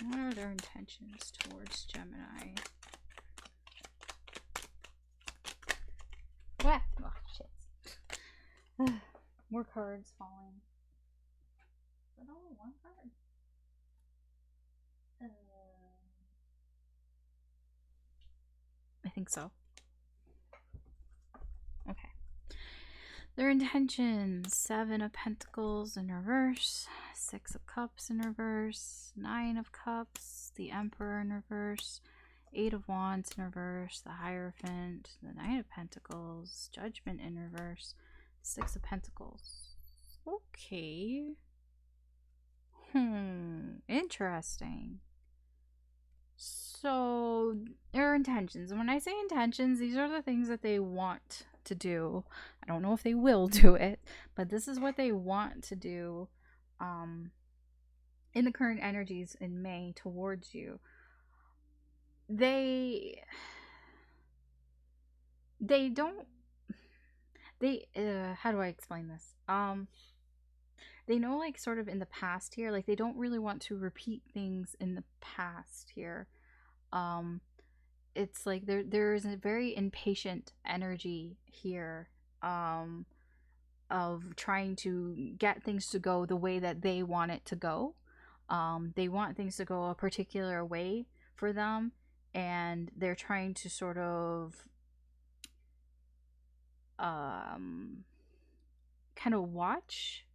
What are their intentions towards Gemini? What? Oh, shit. More cards falling. Is that only one card? I think so. Okay. Their intentions: Seven of Pentacles in reverse, Six of Cups in reverse, Nine of Cups, the Emperor in reverse, Eight of Wands in reverse, the Hierophant, the Knight of Pentacles, Judgment in reverse, Six of Pentacles. Okay. Interesting. So their intentions. And when I say intentions, these are the things that they want to do. I don't know if they will do it, but this is what they want to do in the current energies in May towards you. They don't they how do I explain this? They know, like, sort of in the past here, like, they don't really want to repeat things in the past here. um it's like there is a very impatient energy here, of trying to get things to go the way that they want it to go. They want things to go a particular way for them, and they're trying to sort of kind of watch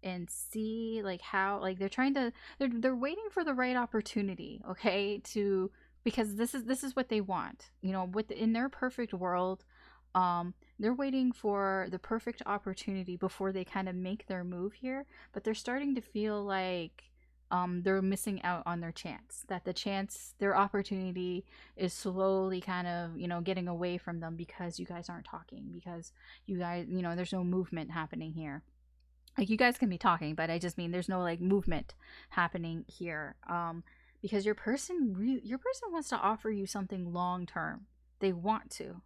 and see, like, how, like, they're trying to, they're waiting for the right opportunity, okay, to, because this is what they want, you know, in their perfect world. They're waiting for the perfect opportunity before they kind of make their move here, but they're starting to feel like they're missing out on their chance, that their opportunity is slowly kind of, you know, getting away from them because you guys aren't talking, because you guys, you know, there's no movement happening here. Like, you guys can be talking, but I just mean there's no, like, movement happening here, because your person wants to offer you something long term. They want to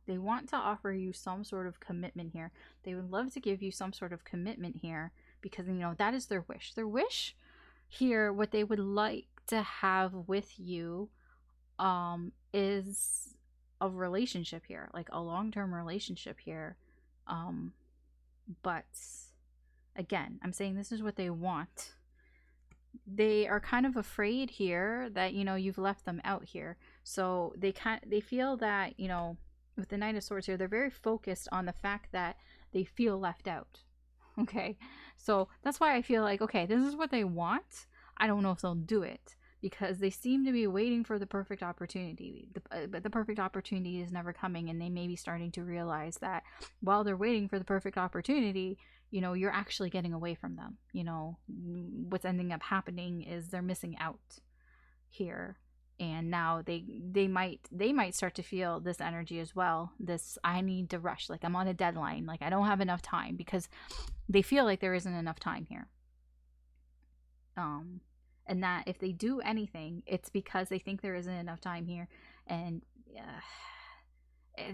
offer you some sort of commitment here. They would love to give you some sort of commitment here, because, you know, that is their wish here. What they would like to have with you is a relationship here, like a long-term relationship here. But again, I'm saying this is what they want. They are kind of afraid here that, you know, you've left them out here. So they feel that, you know, with the Knight of Swords here, they're very focused on the fact that they feel left out. Okay, so that's why I feel like, okay, this is what they want. I don't know if they'll do it, because they seem to be waiting for the perfect opportunity, but the perfect opportunity is never coming, and they may be starting to realize that while they're waiting for the perfect opportunity, you know, you're actually getting away from them. You know, what's ending up happening is they're missing out here, and now they might start to feel this energy as well, this, I need to rush, like, I'm on a deadline, like, I don't have enough time, because they feel like there isn't enough time here. And that if they do anything, it's because they think there isn't enough time here. And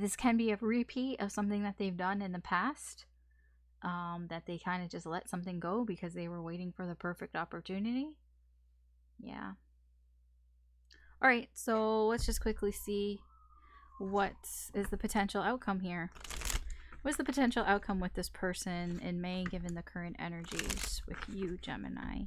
this can be a repeat of something that they've done in the past, that they kind of just let something go because they were waiting for the perfect opportunity. Yeah. All right, so let's just quickly see what is the potential outcome here. What's the potential outcome with this person in May, given the current energies with you, Gemini?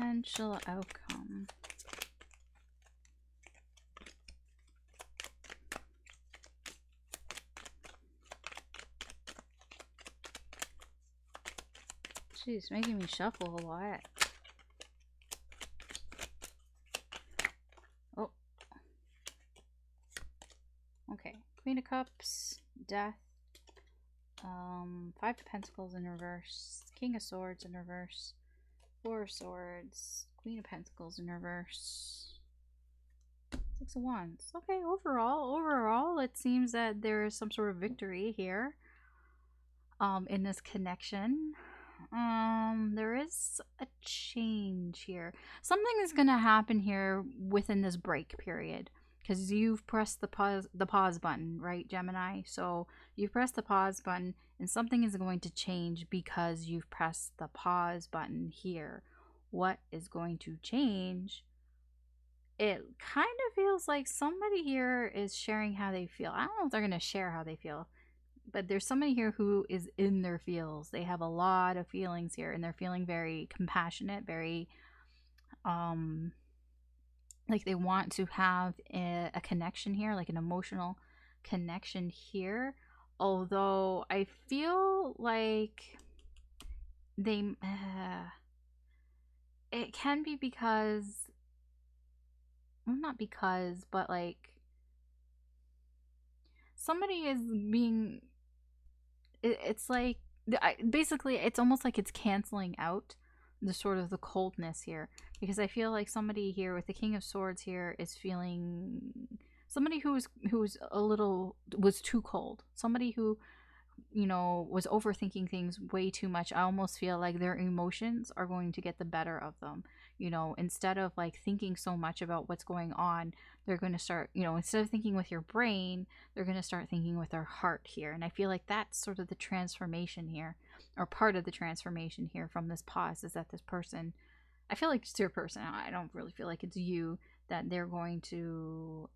Potential outcome. Jeez, making me shuffle a lot. Oh. Okay. Queen of Cups, Death, Five of Pentacles in reverse, King of Swords in reverse, Four of Swords, Queen of Pentacles in reverse, Six of Wands. Okay, overall, it seems that there is some sort of victory here, in this connection. There is a change here. Something is gonna happen here within this break period, because you've pressed the pause button, right, Gemini? So you've pressed the pause button, and something is going to change because you've pressed the pause button here. What is going to change? It kind of feels like somebody here is sharing how they feel. I don't know if they're going to share how they feel, but there's somebody here who is in their feels. They have a lot of feelings here, and they're feeling very compassionate, very like they want to have a connection here, like an emotional connection here. Although I feel like they, it can be because, well, not because, but like somebody is being, it's like, basically, it's almost like it's canceling out the sort of the coldness here, because I feel like somebody here with the King of Swords here is feeling somebody who's a little, was too cold, somebody who, you know, was overthinking things way too much. I almost feel like their emotions are going to get the better of them. You know, instead of like thinking so much about what's going on, they're going to start, you know, instead of thinking with your brain, they're going to start thinking with their heart here. And I feel like that's sort of the transformation here, or part of the transformation here from this pause, is that this person, I feel like it's your person, I don't really feel like it's you, that they're going to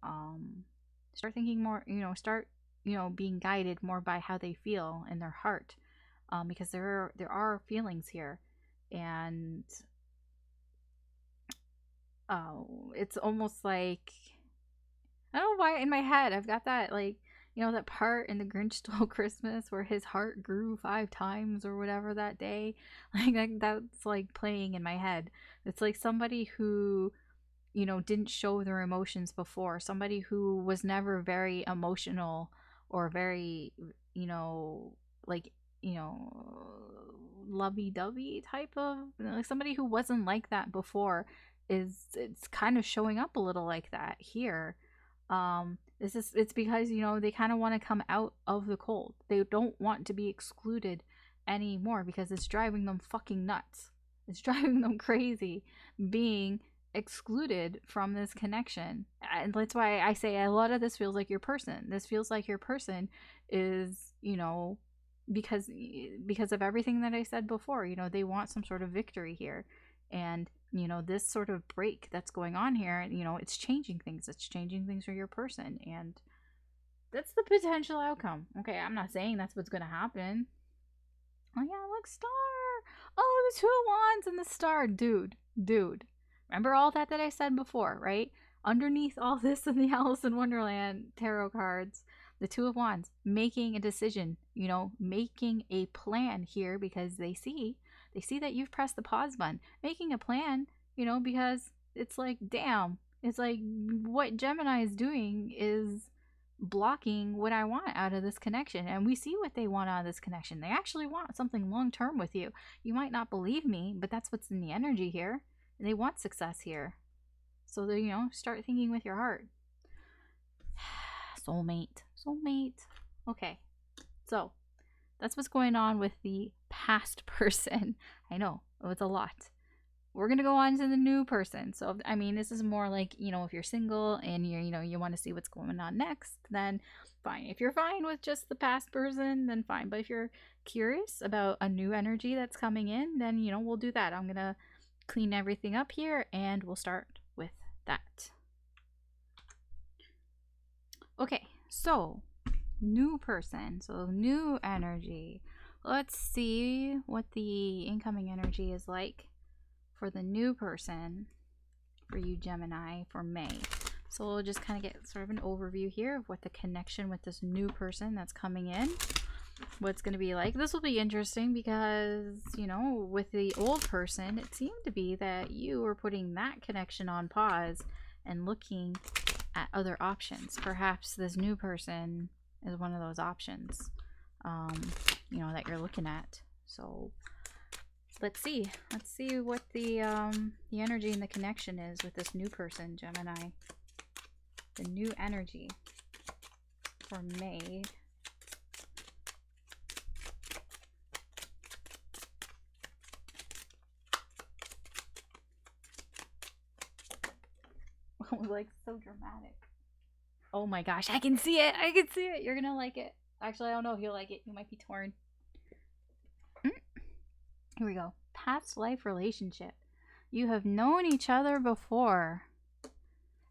start thinking more, you know, start, you know, being guided more by how they feel in their heart, because there are feelings here. And it's almost like, I don't know why in my head I've got that, like, you know, that part in The Grinch Stole Christmas where his heart grew 5 times or whatever that day. Like that's like playing in my head. It's like somebody who, you know, didn't show their emotions before, somebody who was never very emotional or very, you know, like, you know, lovey-dovey type of, like somebody who wasn't like that before, is, it's kind of showing up a little like that here. This is, it's because, you know, they kind of want to come out of the cold. They don't want to be excluded anymore because it's driving them fucking nuts. It's driving them crazy being excluded from this connection. And that's why I say a lot of this feels like your person. This feels like your person is, you know, because of everything that I said before, you know, they want some sort of victory here. And, you know, this sort of break that's going on here, you know, it's changing things. It's changing things for your person. And that's the potential outcome. Okay, I'm not saying that's what's going to happen. Oh, yeah, look, star. Oh, the 2 of Wands and the star. Dude. Remember all that I said before, right? Underneath all this in the Alice in Wonderland tarot cards, the 2 of Wands, making a decision, you know, making a plan here, because they see that you've pressed the pause button, making a plan, you know, because it's like, damn, it's like what Gemini is doing is blocking what I want out of this connection. And we see what they want out of this connection. They actually want something long term with you. You might not believe me, but that's what's in the energy here. And they want success here. So they, you know, start thinking with your heart. Soulmate. Okay, so that's what's going on with the past person. I know, it's a lot. We're gonna go on to the new person. So I mean, this is more like, you know, if you're single and you're, you know, you want to see what's going on next, then fine. If you're fine with just the past person, then fine. But if you're curious about a new energy that's coming in, then, you know, we'll do that. I'm gonna clean everything up here and we'll start with that. Okay, so new person, so new energy. Let's see what the incoming energy is like for the new person for you, Gemini, for May. So we'll just kind of get sort of an overview here of what the connection with this new person that's coming in, what's going to be like. This will be interesting because, you know, with the old person, it seemed to be that you were putting that connection on pause and looking at other options. Perhaps this new person is one of those options, you know, that you're looking at. So let's see what the energy and the connection is with this new person, Gemini. The new energy for May. Like, so dramatic. Oh my gosh, I can see it. You're gonna like it. Actually, I don't know if you'll like it. You might be torn. Here we go. Past life relationship. You have known each other before.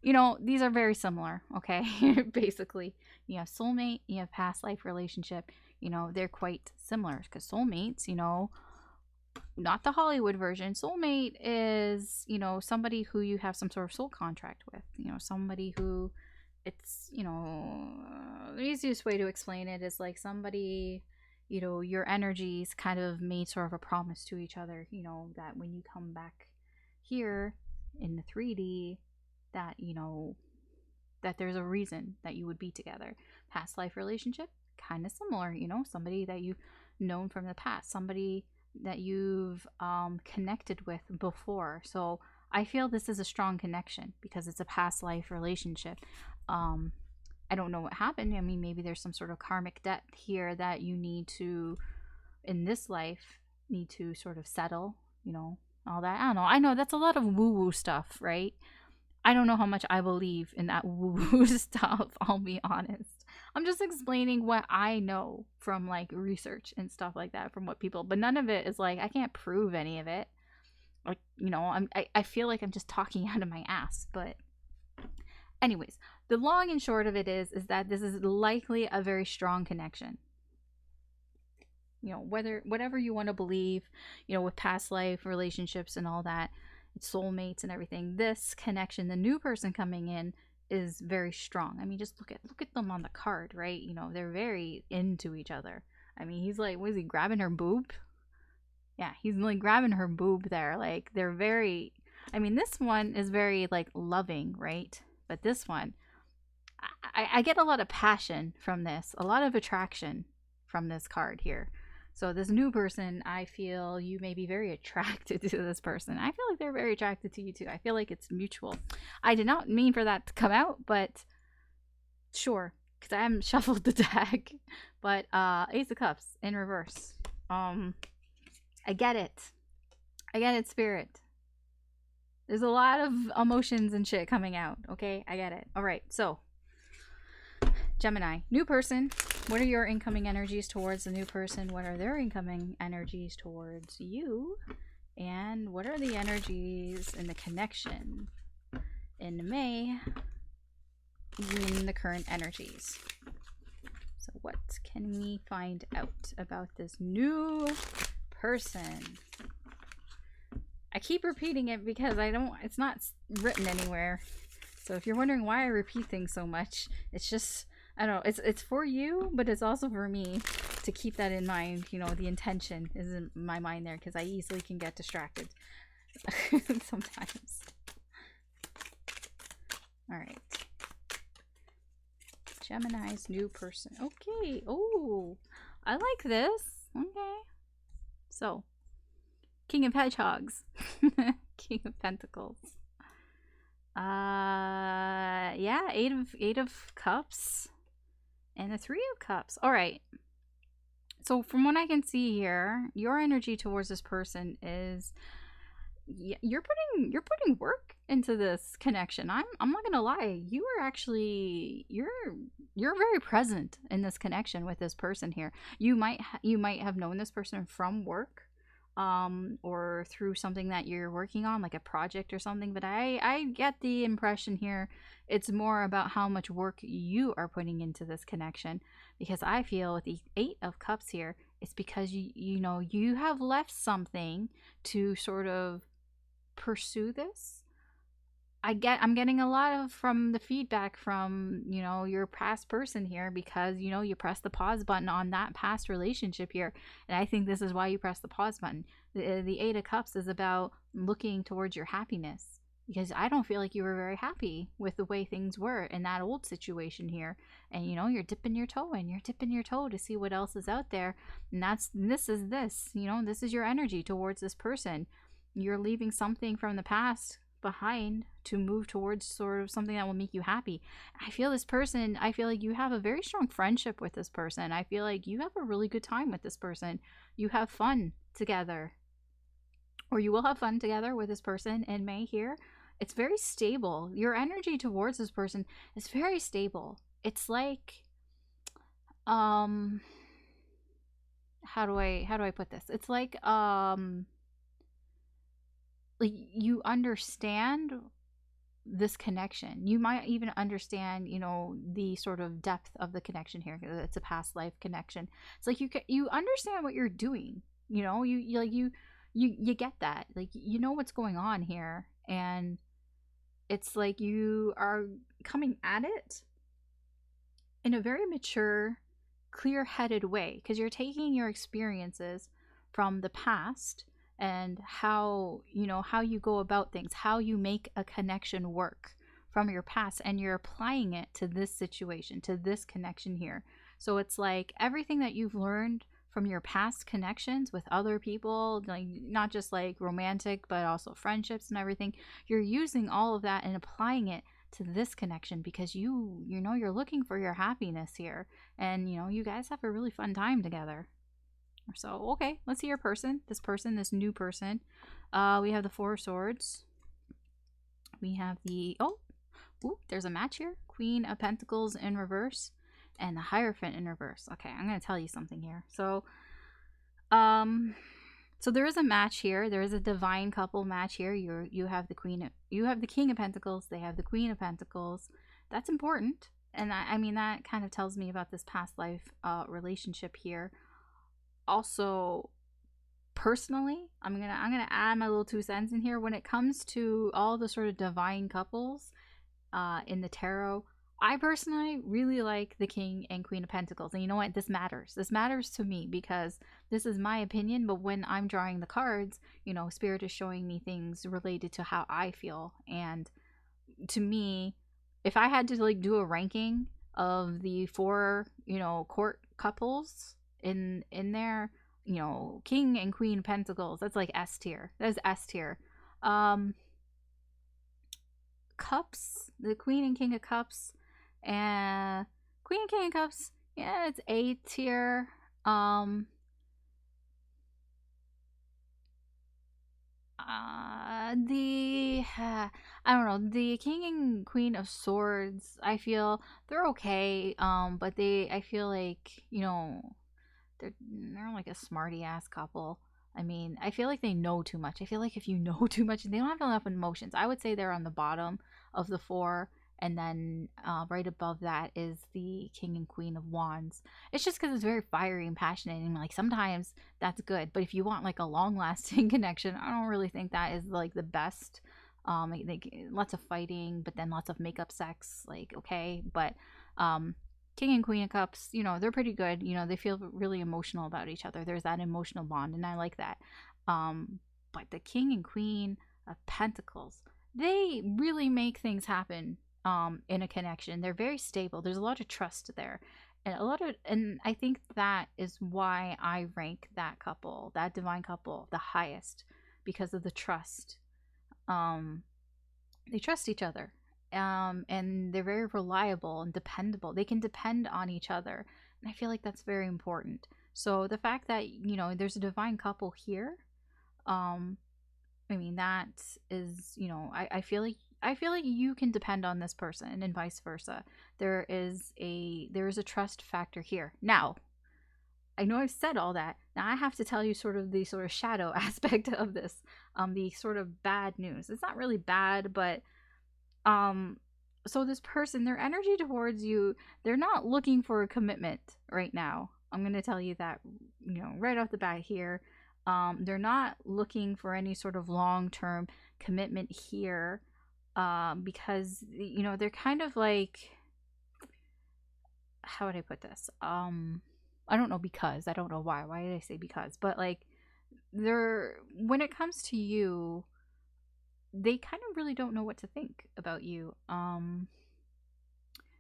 You know, these are very similar, okay? Basically, you have soulmate, you have past life relationship. You know, they're quite similar because soulmates, you know, not the Hollywood version. Soulmate is, you know, somebody who you have some sort of soul contract with, you know, somebody who it's, you know, the easiest way to explain it is like somebody, you know, your energies kind of made sort of a promise to each other, you know, that when you come back here in the 3D, that, you know, that there's a reason that you would be together. Past life relationship, kind of similar, you know, somebody that you've known from the past, somebody that you've connected with before. So I feel this is a strong connection because it's a past life relationship. I don't know what happened. I mean, maybe there's some sort of karmic debt here that you need to, in this life, need to sort of settle, you know, all that. I don't know. I know that's a lot of woo woo stuff, right? I don't know how much I believe in that woo woo stuff, I'll be honest. I'm just explaining what I know from like research and stuff like that, from what people, but none of it is like, I can't prove any of it. Like, you know, I feel like I'm just talking out of my ass, but anyways, the long and short of it is that this is likely a very strong connection. You know, whatever you want to believe, you know, with past life relationships and all that, it's soulmates and everything. This connection, the new person coming in, is very strong. I mean, just look at them on the card, right? You know, they're very into each other. I mean, he's like, was he grabbing her boob? Yeah, he's like grabbing her boob there. Like, they're very, I mean, this one is very like loving, right? But this one, I get a lot of passion from this, a lot of attraction from this card here. So this new person, I feel you may be very attracted to this person. I feel like they're very attracted to you too. I feel like it's mutual. I did not mean for that to come out, but sure, because I haven't shuffled the deck. But Ace of Cups in reverse. I get it. I get it, Spirit. There's a lot of emotions and shit coming out, okay? I get it. All right, so Gemini, new person. What are your incoming energies towards the new person? What are their incoming energies towards you? And what are the energies in the connection in May in the current energies? So what can we find out about this new person? I keep repeating it because it's not written anywhere. So if you're wondering why I repeat things so much, it's just, I don't know, it's for you, but it's also for me to keep that in mind. You know, the intention is in my mind there because I easily can get distracted sometimes. All right. Gemini's new person. Okay. Oh, I like this. Okay. So, King of Hedgehogs. King of Pentacles. Yeah, eight of Cups and the Three of Cups. All right. So from what I can see here, your energy towards this person is you're putting work into this connection. I'm not gonna lie. You are actually you're very present in this connection with this person here. You might have known this person from work, or through something that you're working on, like a project or something. But I get the impression here it's more about how much work you are putting into this connection, because I feel with the Eight of Cups here, it's because you know you have left something to sort of pursue this. I'm getting a lot of from the feedback from, you know, your past person here, because, you know, you press the pause button on that past relationship here. And I think this is why you press the pause button. The Eight of Cups is about looking towards your happiness, because I don't feel like you were very happy with the way things were in that old situation here. And, you know, you're dipping your toe in, you're dipping your toe to see what else is out there. And this is you know, this is your energy towards this person. You're leaving something from the past behind to move towards sort of something that will make you happy. I feel this person, I feel like you have a very strong friendship with this person. I feel like you have a really good time with this person. You have fun together, or you will have fun together with this person in May here. It's very stable. Your energy towards this person is very stable. It's like, how do I put this? It's like you understand this connection. You might even understand, you know, the sort of depth of the connection here. It's a past life connection. It's like you understand what you're doing. You know, you you get that. Like, you know what's going on here, and it's like you are coming at it in a very mature, clear-headed way, because you're taking your experiences from the past and how, how you go about things, how you make a connection work from your past, and you're applying it to this situation, to this connection here. So it's like everything that you've learned from your past connections with other people, like not just like romantic but also friendships and everything, you're using all of that and applying it to this connection, because you're looking for your happiness here, and you guys have a really fun time together. So okay, let's see your person, this new person. We have the Four of Swords. We have the there's a match here. Queen of Pentacles in reverse and the Hierophant in reverse. Okay, I'm gonna tell you something here. So there is a match here. There is a divine couple match here. You have the King of Pentacles. They have the Queen of Pentacles. That's important, and I mean that kind of tells me about this past life relationship here. Also, personally, I'm gonna add my little 2 cents in here when it comes to all the sort of divine couples in the tarot. I personally really like the King and Queen of Pentacles. And you know what? This matters. This matters to me because this is my opinion. But when I'm drawing the cards, Spirit is showing me things related to how I feel. And to me, if I had to like do a ranking of the 4, court couples in there, King and Queen of Pentacles, that's like S tier. That's S tier. Cups, the Queen and King of Cups, and Queen and King of Cups, yeah, it's A tier. I don't know, the King and Queen of Swords, I feel they're okay, but I feel like, they're like a smarty ass couple. I mean, I feel like they know too much. I feel like if you know too much, they don't have enough emotions. I would say they're on the bottom of the 4, and then right above that is the King and Queen of Wands. It's just because it's very fiery and passionate, and like sometimes that's good. But if you want like a long-lasting connection, I don't really think that is like the best. Lots of fighting, but then lots of makeup sex. Like, okay, but King and Queen of Cups, they're pretty good. They feel really emotional about each other. There's that emotional bond, and I like that. But the King and Queen of Pentacles, they really make things happen in a connection. They're very stable. There's a lot of trust there. And I think that is why I rank that couple, that divine couple, the highest, because of the trust. They trust each other. And they're very reliable and dependable. They can depend on each other, and I feel like that's very important. So the fact that there's a divine couple here, I mean that is I feel like you can depend on this person, and vice versa. There is a trust factor here. Now, I know I've said all that. Now I have to tell you sort of the shadow aspect of this, the sort of bad news. It's not really bad, but so this person, their energy towards you, they're not looking for a commitment right now. I'm going to tell you that, right off the bat here. They're not looking for any sort of long-term commitment here, because, they're kind of like, how would I put this? I don't know, because, I don't know why did I say because, but like, when it comes to you, they kind of really don't know what to think about you.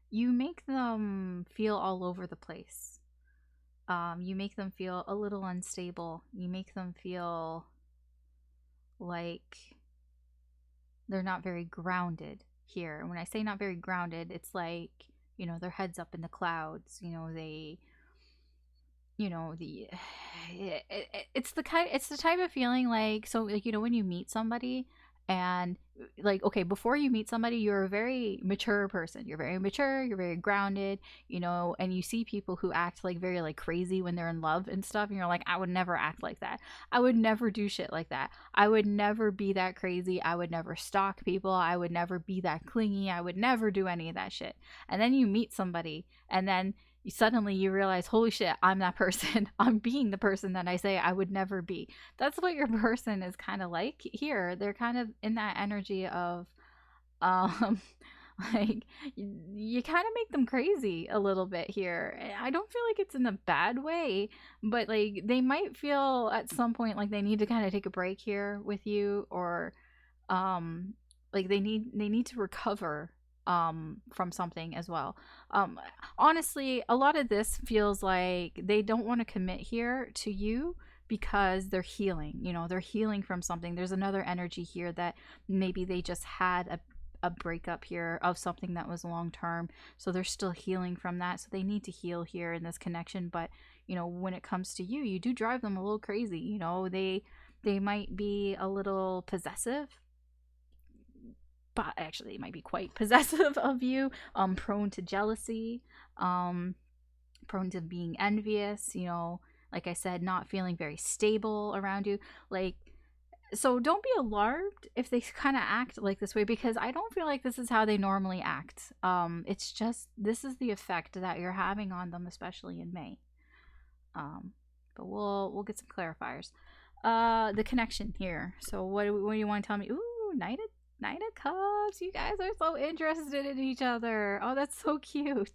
You make them feel all over the place. You make them feel a little unstable. You make them feel like they're not very grounded here. And when I say not very grounded, it's like, their head's up in the clouds. It's the type of feeling like, so like, when you meet somebody, and like, okay, before you meet somebody, you're a very mature person. You're very mature, you're very grounded, and you see people who act like very like crazy when they're in love and stuff, and you're like, I would never act like that. I would never do shit like that. I would never be that crazy. I would never stalk people. I would never be that clingy. I would never do any of that shit. And then you meet somebody, and then suddenly you realize, holy shit, I'm that person. I'm being the person that I say I would never be. That's what your person is kind of like here. They're kind of in that energy of, um, like, you kind of make them crazy a little bit here. I don't feel like it's in a bad way, but like they might feel at some point like they need to kind of take a break here with you, or um like they need to recover from something as well. um Honestly, a lot of this feels like they don't want to commit here to you because they're healing, they're healing from something. There's another energy here that maybe they just had a breakup here of something that was long term, so they're still healing from that, so they need to heal here in this connection. But when it comes to you, you do drive them a little crazy. They might be a little possessive, but actually it might be quite possessive of you, prone to jealousy, um prone to being envious, like I said, not feeling very stable around you. Like, so don't be alarmed if they kind of act like this way, because I don't feel like this is how they normally act. It's just, this is the effect that you're having on them, especially in May. But we'll get some clarifiers. The connection here. So what do you want to tell me? Ooh, Knight of Cups. You guys are so interested in each other. Oh, that's so cute.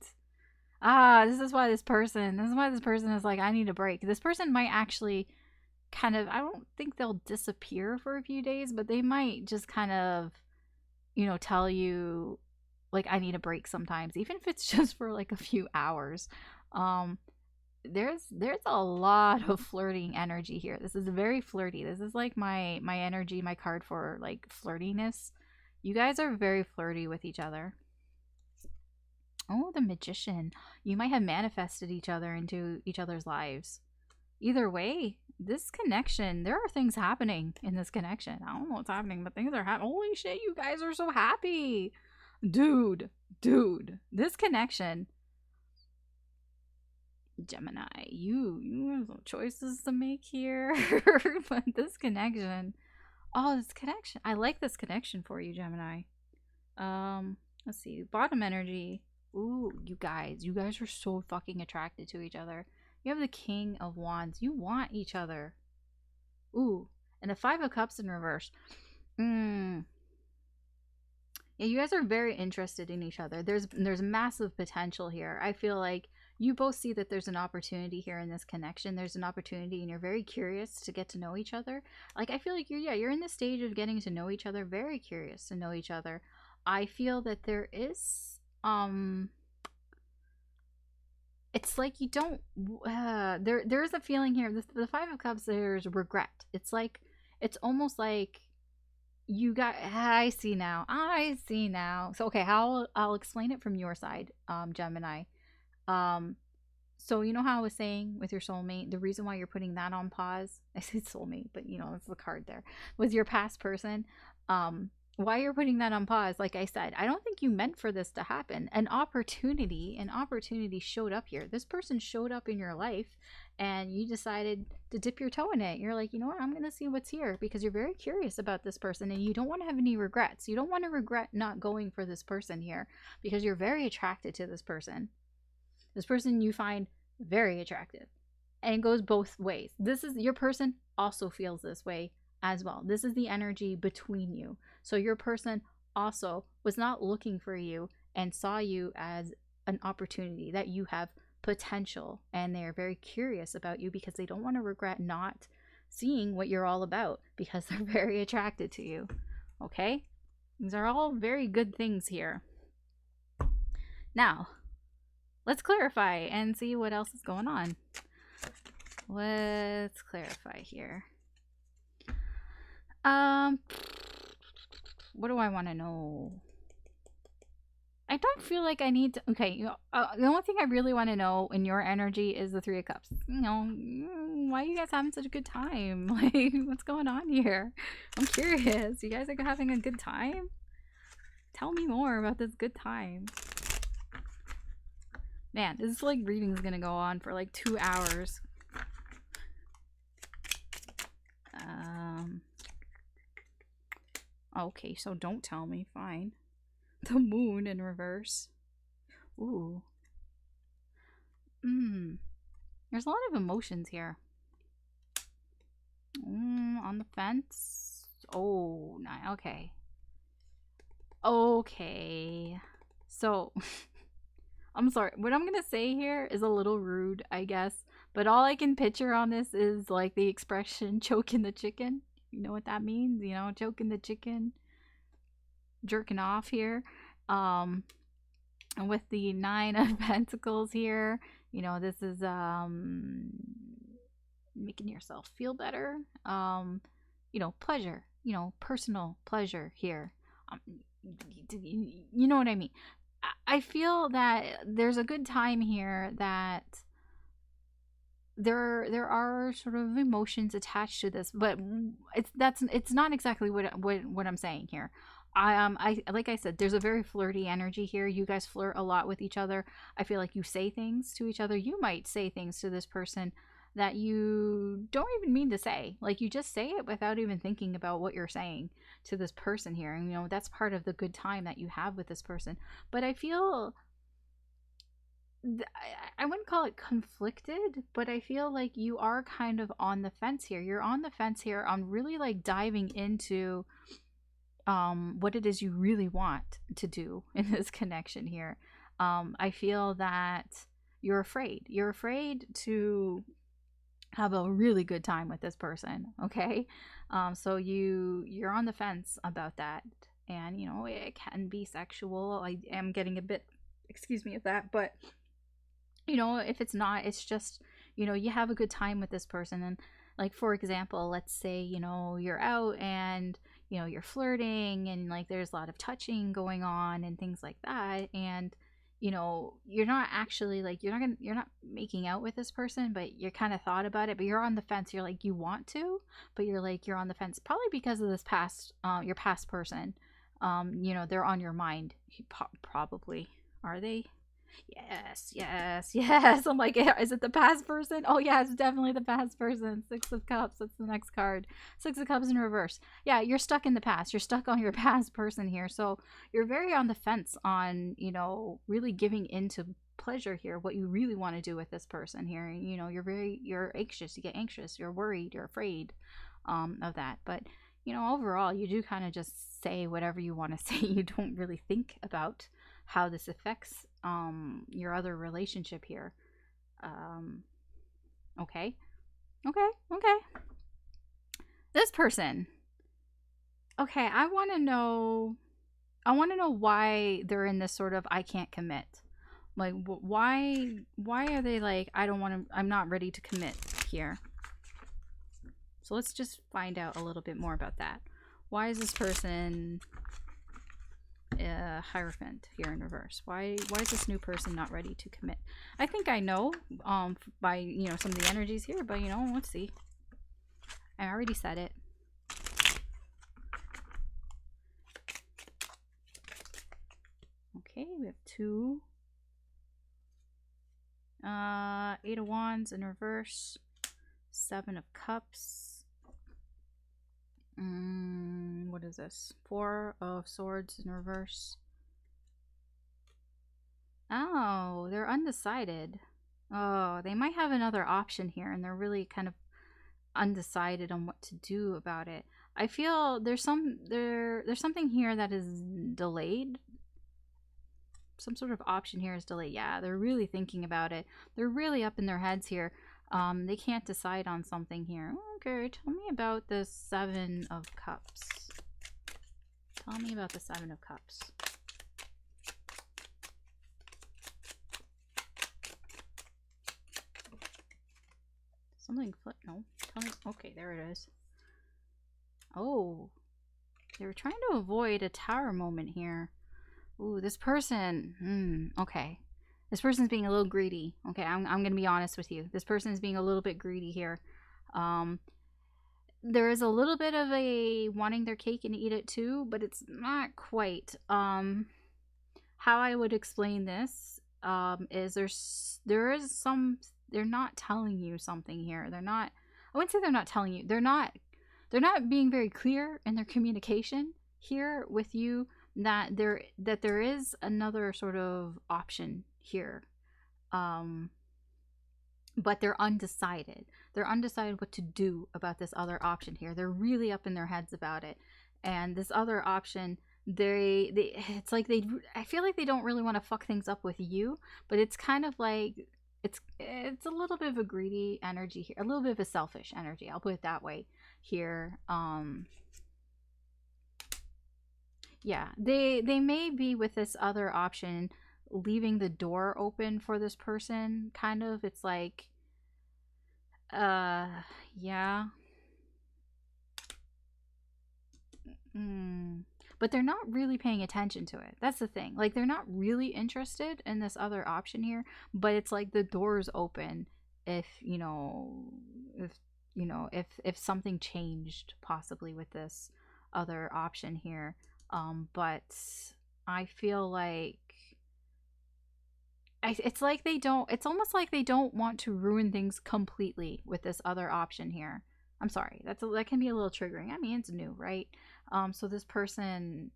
This is why this person is like, I need a break. This person might actually kind of, I don't think they'll disappear for a few days, but they might just kind of, tell you, like, I need a break sometimes, even if it's just for like a few hours. There's a lot of flirting energy here. This is very flirty. This is like my energy, my card for like flirtiness. You guys are very flirty with each other. Oh, the Magician. You might have manifested each other into each other's lives. Either way, this connection, there are things happening in this connection. I don't know what's happening, but things are happening. Holy shit, you guys are so happy. Dude, this connection. Gemini, you have some choices to make here. But this connection. Oh, this connection. I like this connection for you, Gemini. Let's see. Bottom energy. Ooh, you guys are so fucking attracted to each other. You have the King of Wands. You want each other. Ooh, and the Five of Cups in reverse. Yeah, you guys are very interested in each other. There's massive potential here. I feel like you both see that there's an opportunity here in this connection. There's an opportunity, and you're very curious to get to know each other. Like, I feel like you're in the stage of getting to know each other, very curious to know each other. I feel that there is it's like you don't there's a feeling here. The Five of Cups, there's regret. It's almost like you got, I see now. So okay, how I'll explain it from your side, Gemini. So you know how I was saying with your soulmate, the reason why you're putting that on pause, I said soulmate, but it's the card there, with your past person. Why you're putting that on pause, like I said, I don't think you meant for this to happen. An opportunity showed up here. This person showed up in your life, and you decided to dip your toe in it. You're like, you know what, I'm gonna see what's here, because you're very curious about this person, and you don't want to have any regrets. You don't want to regret not going for this person here, because you're very attracted to this person. This person you find very attractive, and it goes both ways. This is your person also feels this way as well. This is the energy between you. So your person also was not looking for you and saw you as an opportunity, that you have potential, and they're very curious about you because they don't want to regret not seeing what you're all about, because they're very attracted to you. Okay? These are all very good things here. Now, let's clarify and see what else is going on. Let's clarify here. What do I want to know? I don't feel like I need to. Okay, the only thing I really want to know in your energy is the Three of Cups. Why are you guys having such a good time? Like, what's going on here? I'm curious. You guys are having a good time? Tell me more about this good time. Man, this like reading's gonna go on for like 2 hours. Okay, so don't tell me. Fine. The Moon in reverse. Ooh. There's a lot of emotions here. On the fence. Oh, nah, okay. Okay. So, I'm sorry. What I'm gonna say here is a little rude, I guess. But all I can picture on this is like the expression choking the chicken. You know what that means? You know, choking the chicken, jerking off here. Um, and with the 9 of Pentacles here, you know, this is making yourself feel better. You know, pleasure, you know, personal pleasure here. Um, you know what I mean? I feel that there's a good time here that there are sort of emotions attached to this, but it's not exactly what I'm saying here. I like I said, there's a very flirty energy here. You guys flirt a lot with each other. I feel like you say things to each other. You might say things to this person that you don't even mean to say. Like you just say it without even thinking about what you're saying to this person here. And you know, that's part of the good time that you have with this person. But I feel I wouldn't call it conflicted, but I feel like you are kind of on the fence here. You're on the fence here on really like diving into what it is you really want to do in this connection here. I feel that you're afraid. You're afraid to have a really good time with this person, okay? So you're on the fence about that. And you know, it can be sexual. I am getting a bit, excuse me, of that, but you know, if it's not, it's just, you know, you have a good time with this person. And like, for example, let's say, you know, you're out and, you know, you're flirting and like there's a lot of touching going on and things like that. And, you know, you're not actually like, you're not making out with this person, but you're kind of thought about it, but you're on the fence. You're like, you want to, but you're like, you're on the fence probably because of this past, your past person. You know, they're on your mind. Probably. Are they? Yes, yes, yes. I'm like, is it the past person? Oh, yeah, it's definitely the past person. 6 of Cups. That's the next card. 6 of Cups in reverse. Yeah, you're stuck in the past. You're stuck on your past person here. So you're very on the fence on, you know, really giving into pleasure here, what you really want to do with this person here. You know, you're anxious. You get anxious. You're worried. You're afraid of that. But, you know, overall, you do kind of just say whatever you want to say. You don't really think about how this affects your other relationship here. um okay, okay. This person, okay, I want to know why they're in this sort of I can't commit. Like why are they like I don't want to, I'm not ready to commit here. So let's just find out a little bit more about that. Why is this person Hierophant here in reverse? Why is this new person not ready to commit? I think I know by, you know, some of the energies here, but you know, let's see. I already said it. Okay, we have 2 8 of Wands in reverse, 7 of Cups. What is this? 4 of Swords in reverse. Oh, they're undecided. Oh, they might have another option here, and they're really kind of undecided on what to do about it. I feel there's something here that is delayed. Some sort of option here is delayed. Yeah, they're really thinking about it. They're really up in their heads here. They can't decide on something here. Okay, tell me about the 7 of Cups. Tell me about the 7 of Cups. Something flip. No, tell me. Okay, there it is. Oh, they were trying to avoid a tower moment here. Ooh, this person. Okay. This person's being a little greedy. Okay, I'm gonna be honest with you. This person is being a little bit greedy here. There is a little bit of a wanting their cake and eat it too, but it's not quite. How I would explain this is there is some, they're not telling you something here. They're not, I wouldn't say they're not telling you. They're not being very clear in their communication here with you that there is another sort of option here. but they're undecided. They're undecided what to do about this other option here. They're really up in their heads about it. And this other option, they it's like I feel like they don't really want to fuck things up with you, but it's kind of like it's a little bit of a greedy energy here, a little bit of a selfish energy. I'll put it that way here. Yeah, they may be with this other option leaving the door open for this person, kind of. It's like yeah. But they're not really paying attention to it. That's the thing. Like, they're not really interested in this other option here, but it's like the door's open if, if something changed possibly with this other option here. But I feel like it's like they don't, it's almost like they don't want to ruin things completely with this other option here. I'm sorry, that can be a little triggering. I mean, it's new, right? So this person,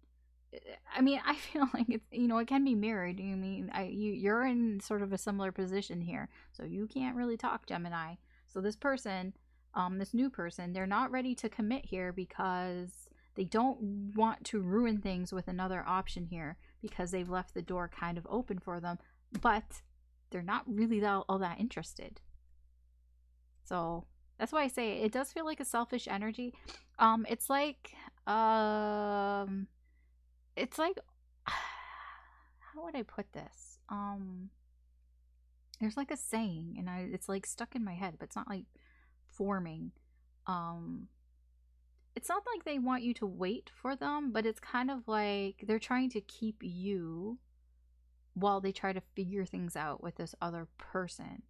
I mean, I feel like it's, it can be mirrored. I mean, you're in sort of a similar position here, so you can't really talk, Gemini. So this person, this new person, they're not ready to commit here because they don't want to ruin things with another option here because they've left the door kind of open for them, but they're not really all that interested. So that's why I say it does feel like a selfish energy. It's like how would I put this? There's like a saying, and it's like stuck in my head, but it's not like forming. It's not like they want you to wait for them, but it's kind of like they're trying to keep you while they try to figure things out with this other person,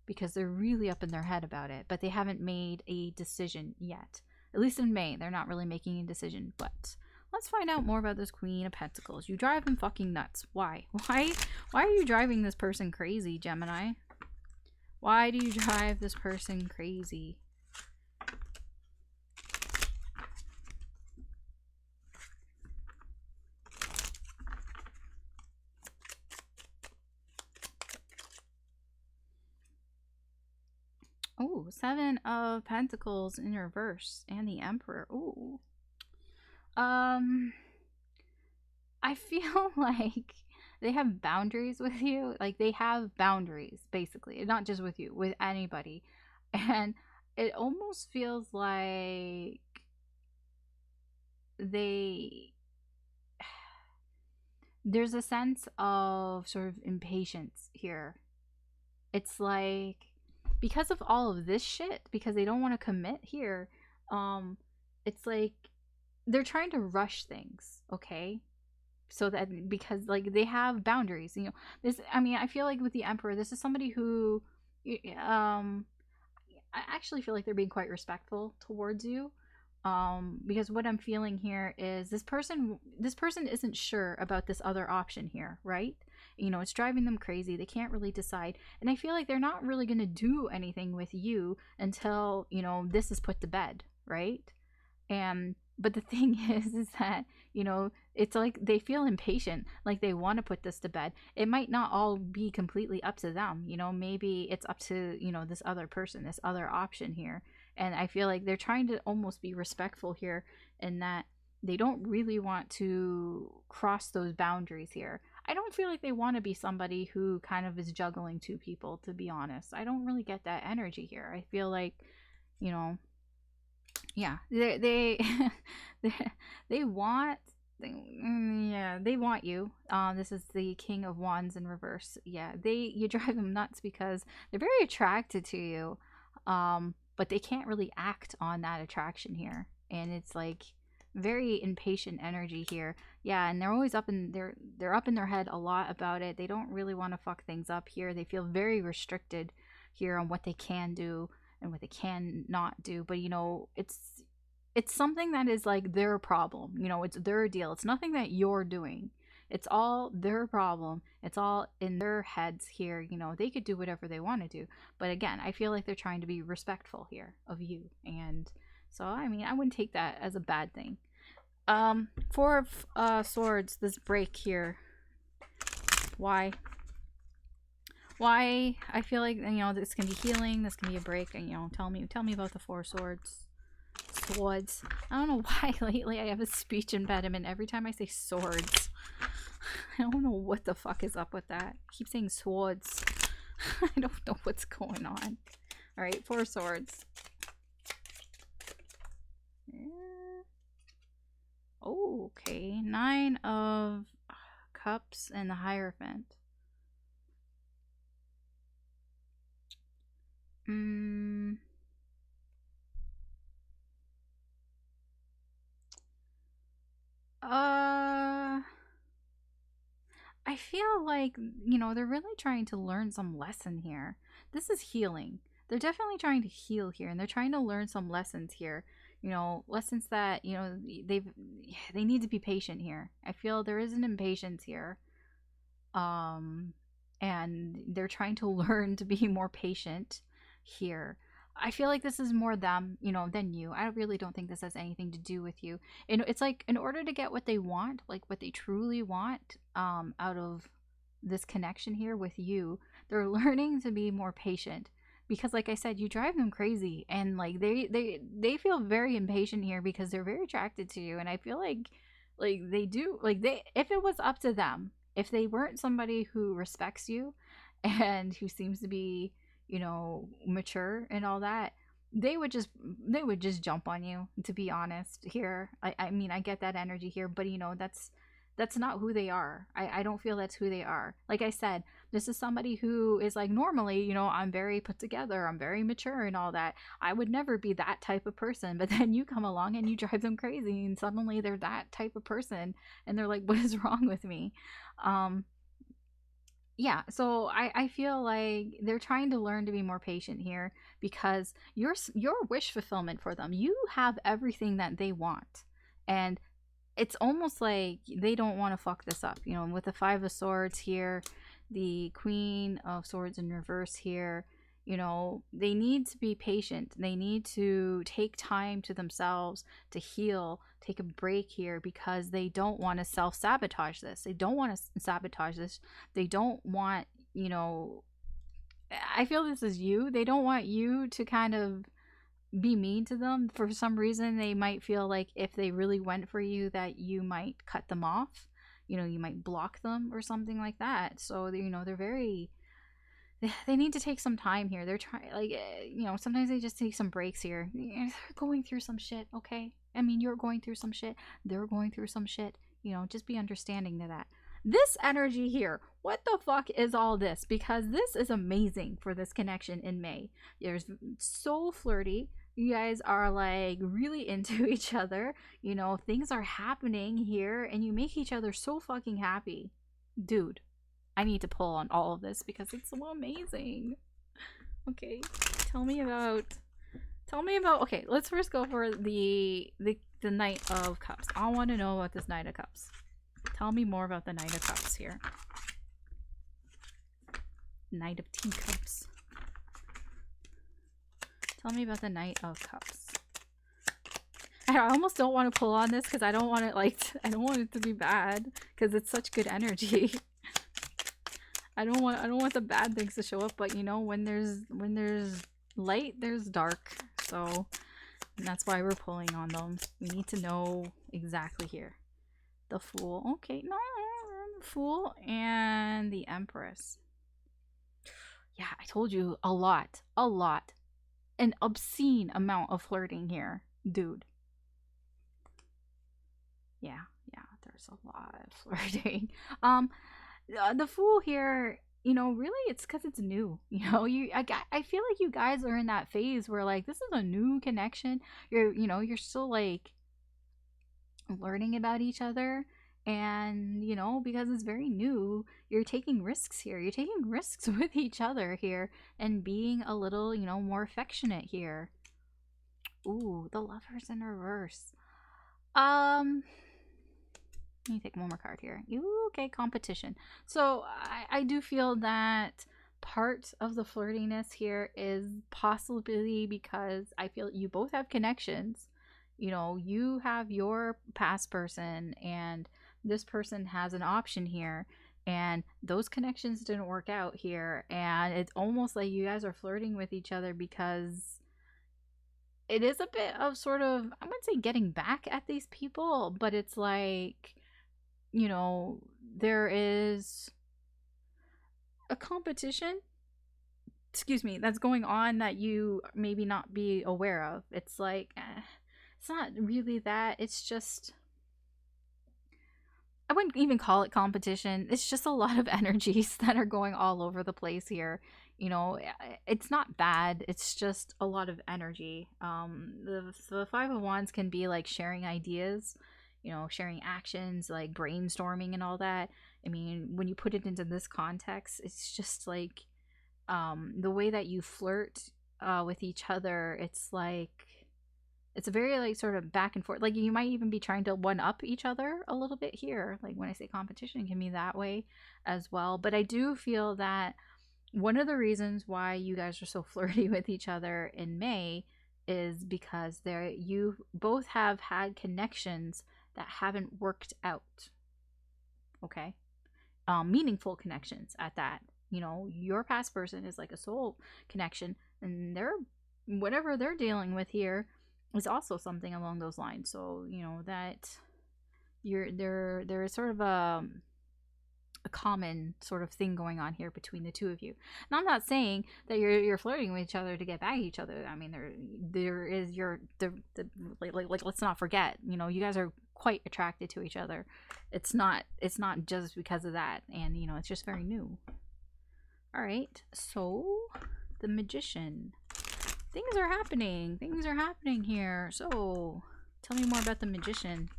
because they're really up in their head about it, but they haven't made a decision yet. At least in May, they're not really making a decision. But let's find out more about this Queen of Pentacles. You drive them fucking nuts. Why? Why are you driving this person crazy, Gemini? Why do you drive this person crazy? Oh, Seven of Pentacles in reverse and the Emperor. Ooh. I feel like they have boundaries with you. Like, they have boundaries, basically. Not just with you, with anybody. And it almost feels like there's a sense of sort of impatience here. It's like, because of all of this shit, because they don't want to commit here, it's like they're trying to rush things, okay? So that, because like they have boundaries, this, I mean, I feel like with the Emperor, this is somebody who I actually feel like they're being quite respectful towards you, because what I'm feeling here is this person isn't sure about this other option here, right? It's driving them crazy. They can't really decide, and I feel like they're not really going to do anything with you until this is put to bed, right? And but the thing is that it's like they feel impatient, like they want to put this to bed. It might not all be completely up to them, maybe it's up to this other person, this other option here. And I feel like they're trying to almost be respectful here, in that they don't really want to cross those boundaries here. I don't feel like they want to be somebody who kind of is juggling two people, to be honest. I don't really get that energy here. I feel like yeah, they they want they want you. This is the King of Wands in reverse. Yeah, you drive them nuts because they're very attracted to you, but they can't really act on that attraction here, and it's like very impatient energy here. Yeah, and they're always they're up in their head a lot about it. They don't really want to fuck things up here. They feel very restricted here on what they can do and what they can not do. But it's something that is like their problem. It's their deal. It's nothing that you're doing. It's all their problem. It's all in their heads here. They could do whatever they want to do, but again, I feel like they're trying to be respectful here of you. And so, I mean, I wouldn't take that as a bad thing. Four of Swords, this break here. Why Why? I feel like, you know, this can be healing, this can be a break, and, you know, tell me about the Four Swords. Swords. I don't know why lately I have a speech impediment every time I say swords. I don't know what the fuck is up with that. I keep saying swords. I don't know what's going on. Alright, Four Swords. Yeah. Oh, okay. Nine of Cups and the Hierophant. I feel like, you know, they're really trying to learn some lesson here. This is healing. They're definitely trying to heal here, and they're trying to learn some lessons here. You know, lessons that, you know, they need to be patient here. I feel there is an impatience here. And they're trying to learn to be more patient here. I feel like this is more them, you know, than you. I really don't think this has anything to do with you. And it's like, in order to get what they want, like what they truly want, out of this connection here with you, they're learning to be more patient. Because, like I said, you drive them crazy, and like they feel very impatient here because they're very attracted to you. And I feel like they do, like, they, if it was up to them, if they weren't somebody who respects you and who seems to be, you know, mature and all that, they would just jump on you, to be honest here. I mean, I get that energy here, but, you know, that's not who they are. I don't feel that's who they are. Like I said, this is somebody who is like, normally, you know, I'm very put together, I'm very mature and all that. I would never be that type of person, but then you come along and you drive them crazy, and suddenly they're that type of person, and they're like, what is wrong with me? um yeah, so I feel like they're trying to learn to be more patient here, because your wish fulfillment for them, you have everything that they want. And it's almost like they don't want to fuck this up, you know, with the Five of Swords here, the Queen of Swords in reverse here. You know, they need to be patient. They need to take time to themselves to heal, take a break here, because they don't want to self-sabotage this. They don't want to sabotage this. They don't want, you know, I feel this is you. They don't want you to kind of be mean to them. For some reason, they might feel like if they really went for you, that you might cut them off. You know, you might block them or something like that. So, you know, they're very, they need to take some time here. They're trying, like, you know, sometimes they just take some breaks here. They're going through some shit, okay? I mean, you're going through some shit. They're going through some shit. You know, just be understanding to that. This energy here, what the fuck is all this? Because this is amazing for this connection in May. There's so flirty. You guys are like really into each other. You know, things are happening here, and you make each other so fucking happy. Dude, I need to pull on all of this because it's so amazing. Okay, tell me about okay, let's first go for the Knight of Cups. I want to know about this Knight of Cups. Tell me more about the Knight of Cups here. Knight of Teacups. Tell me about the Knight of Cups. I almost don't want to pull on this because I don't want it, like, I don't want it to be bad because it's such good energy. I don't want the bad things to show up, but you know, when there's light, there's dark. So that's why we're pulling on them. We need to know exactly here. The Fool. Okay, no, the Fool and the Empress. Yeah, I told you, a lot. An obscene amount of flirting here, dude. Yeah, there's a lot of flirting. The Fool here, you know, really it's because it's new. You know, I feel like you guys are in that phase where, like, this is a new connection. You're still like learning about each other, and you know, because it's very new, you're taking risks here. You're taking risks with each other here, and being a little, you know, more affectionate here. Ooh, the Lovers in reverse. Let me take one more card here. Ooh, okay, competition. So I do feel that part of the flirtiness here is possibly because I feel you both have connections. You know, you have your past person, and this person has an option here. and those connections didn't work out here, and it's almost like you guys are flirting with each other because it is a bit of sort of, I wouldn't say getting back at these people, but it's like, you know, there is a competition, excuse me, that's going on that you maybe not be aware of. It's like, it's not really that. It's just, I wouldn't even call it competition. It's just a lot of energies that are going all over the place here. You know, it's not bad. It's just a lot of energy. The Five of Wands can be like sharing ideas, you know, sharing actions, like brainstorming and all that. I mean, when you put it into this context, it's just like the way that you flirt with each other. It's like, it's a very like sort of back and forth. Like you might even be trying to one up each other a little bit here. Like when I say competition, it can be that way as well. But I do feel that one of the reasons why you guys are so flirty with each other in May is because you both have had connections that haven't worked out. Okay? Meaningful connections at that. You know, your past person is like a soul connection, and whatever they're dealing with here is also something along those lines. So, you know, that there is sort of a common sort of thing going on here between the two of you. And I'm not saying that you're flirting with each other to get back at each other. I mean, there is like let's not forget, you know, you guys are quite attracted to each other. It's not just because of that, and you know, it's just very new. All right, so the Magician. Things are happening here. So tell me more about the Magician.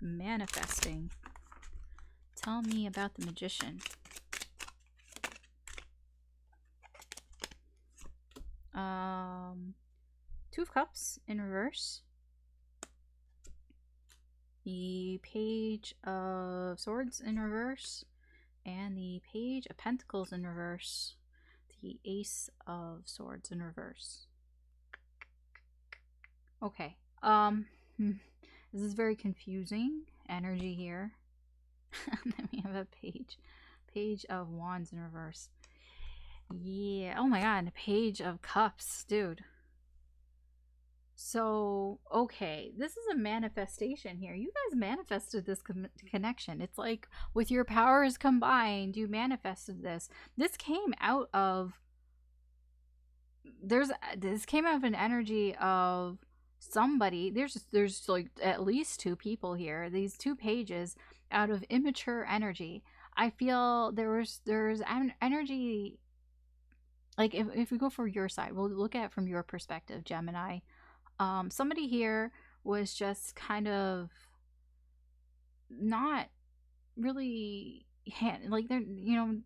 Manifesting. Tell me about the Magician. Two of Cups in reverse. The Page of Swords in reverse. And the Page of Pentacles in reverse. The Ace of Swords in reverse. Okay. This is very confusing energy here. Then we have a Page of Wands in reverse. Yeah. Oh my god. Page of Cups, dude. So, okay, this is a manifestation here. You guys manifested this connection. It's like with your powers combined, you manifested this. This came out of this came out of an energy of somebody. There's like at least two people here. These two pages out of immature energy. I feel there's energy, like if we go for your side, we'll look at it from your perspective, Gemini. Somebody here was just kind of not really like they're, you know,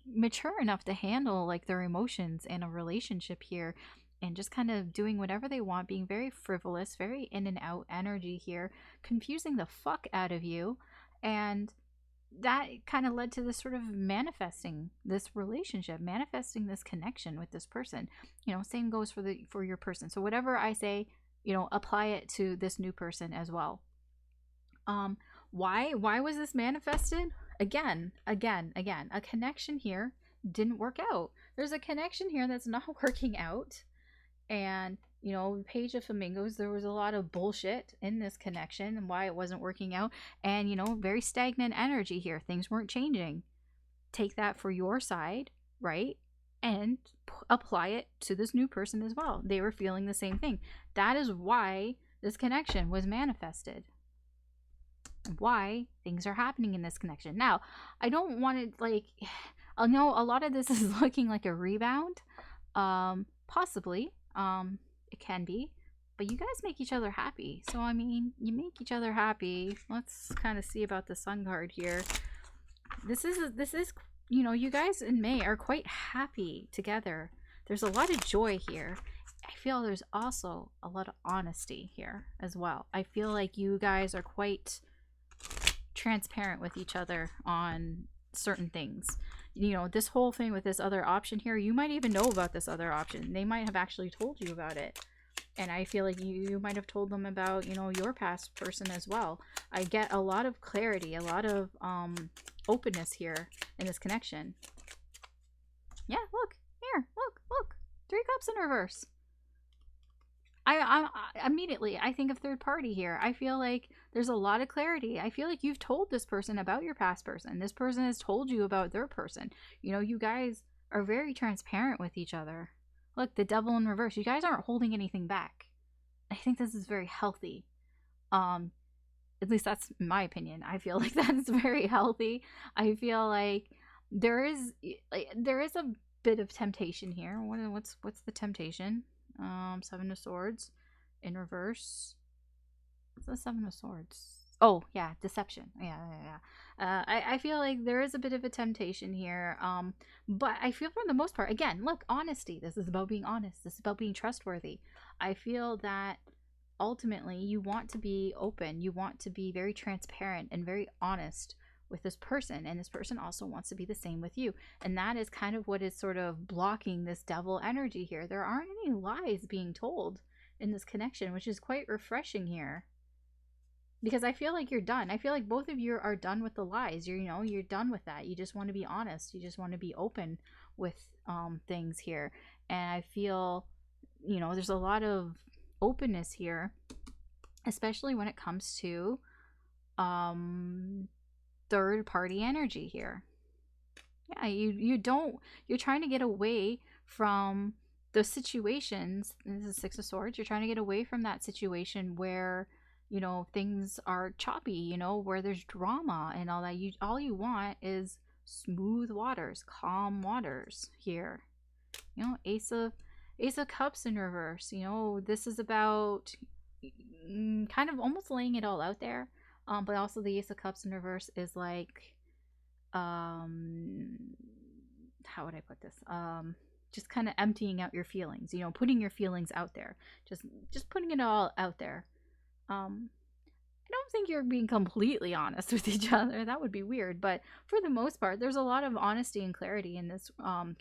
mature enough to handle like their emotions in a relationship here, and just kind of doing whatever they want, being very frivolous, very in and out energy here, confusing the fuck out of you. And that kind of led to this sort of manifesting this relationship, manifesting this connection with this person. You know, same goes for your person. So whatever I say, you know, apply it to this new person as well. Why was this manifested? Again, a connection here didn't work out. There's a connection here that's not working out. And, you know, Page of Flamingos, there was a lot of bullshit in this connection and why it wasn't working out. And, you know, very stagnant energy here. Things weren't changing. Take that for your side, right? And apply it to this new person as well. They were feeling the same thing. That is why this connection was manifested. Why things are happening in this connection. Now, I don't want to, like, I know a lot of this is looking like a rebound. Possibly. It can be. But you guys make each other happy. So, I mean, you make each other happy. Let's kind of see about the Sun card here. This is, you know, you guys in May are quite happy together. There's a lot of joy here. I feel there's also a lot of honesty here as well. I feel like you guys are quite transparent with each other on certain things. You know, this whole thing with this other option here, you might even know about this other option. They might have actually told you about it. And I feel like you might have told them about, you know, your past person as well. I get a lot of clarity, a lot of openness here in this connection. Yeah, look. Here, look. 3 cups in reverse. I immediately I think of third party here. I feel like there's a lot of clarity. I feel like you've told this person about your past person. This person has told you about their person. You know, you guys are very transparent with each other. Look, the devil in reverse. You guys aren't holding anything back. I think this is very healthy. At least that's my opinion. I feel like that's very healthy. I feel like there is a bit of temptation here. What's the temptation? 7 of Swords in reverse. What's the 7 of Swords? Oh, yeah, deception. Yeah. I feel like there is a bit of a temptation here. But I feel for the most part, again, look, honesty. This is about being honest. This is about being trustworthy. I feel that ultimately you want to be open. You want to be very transparent and very honest with this person, and this person also wants to be the same with you, and that is kind of what is sort of blocking this devil energy here. There aren't any lies being told in this connection, which is quite refreshing here, because I feel like you're done. I feel like both of you are done with the lies. You're done with that. You just want to be honest. You just want to be open with things here, and I feel, you know, there's a lot of openness here, especially when it comes to third party energy here. Yeah, you're trying to get away from those situations. This is 6 of Swords. You're trying to get away from that situation where, you know, things are choppy, you know, where there's drama and all that. All you want is smooth waters, calm waters here. You know, Ace of Cups in reverse. You know, this is about kind of almost laying it all out there. But also the Ace of Cups in reverse is like, how would I put this? Just kind of emptying out your feelings, you know, putting your feelings out there, just putting it all out there. I don't think you're being completely honest with each other. That would be weird, but for the most part, there's a lot of honesty and clarity in this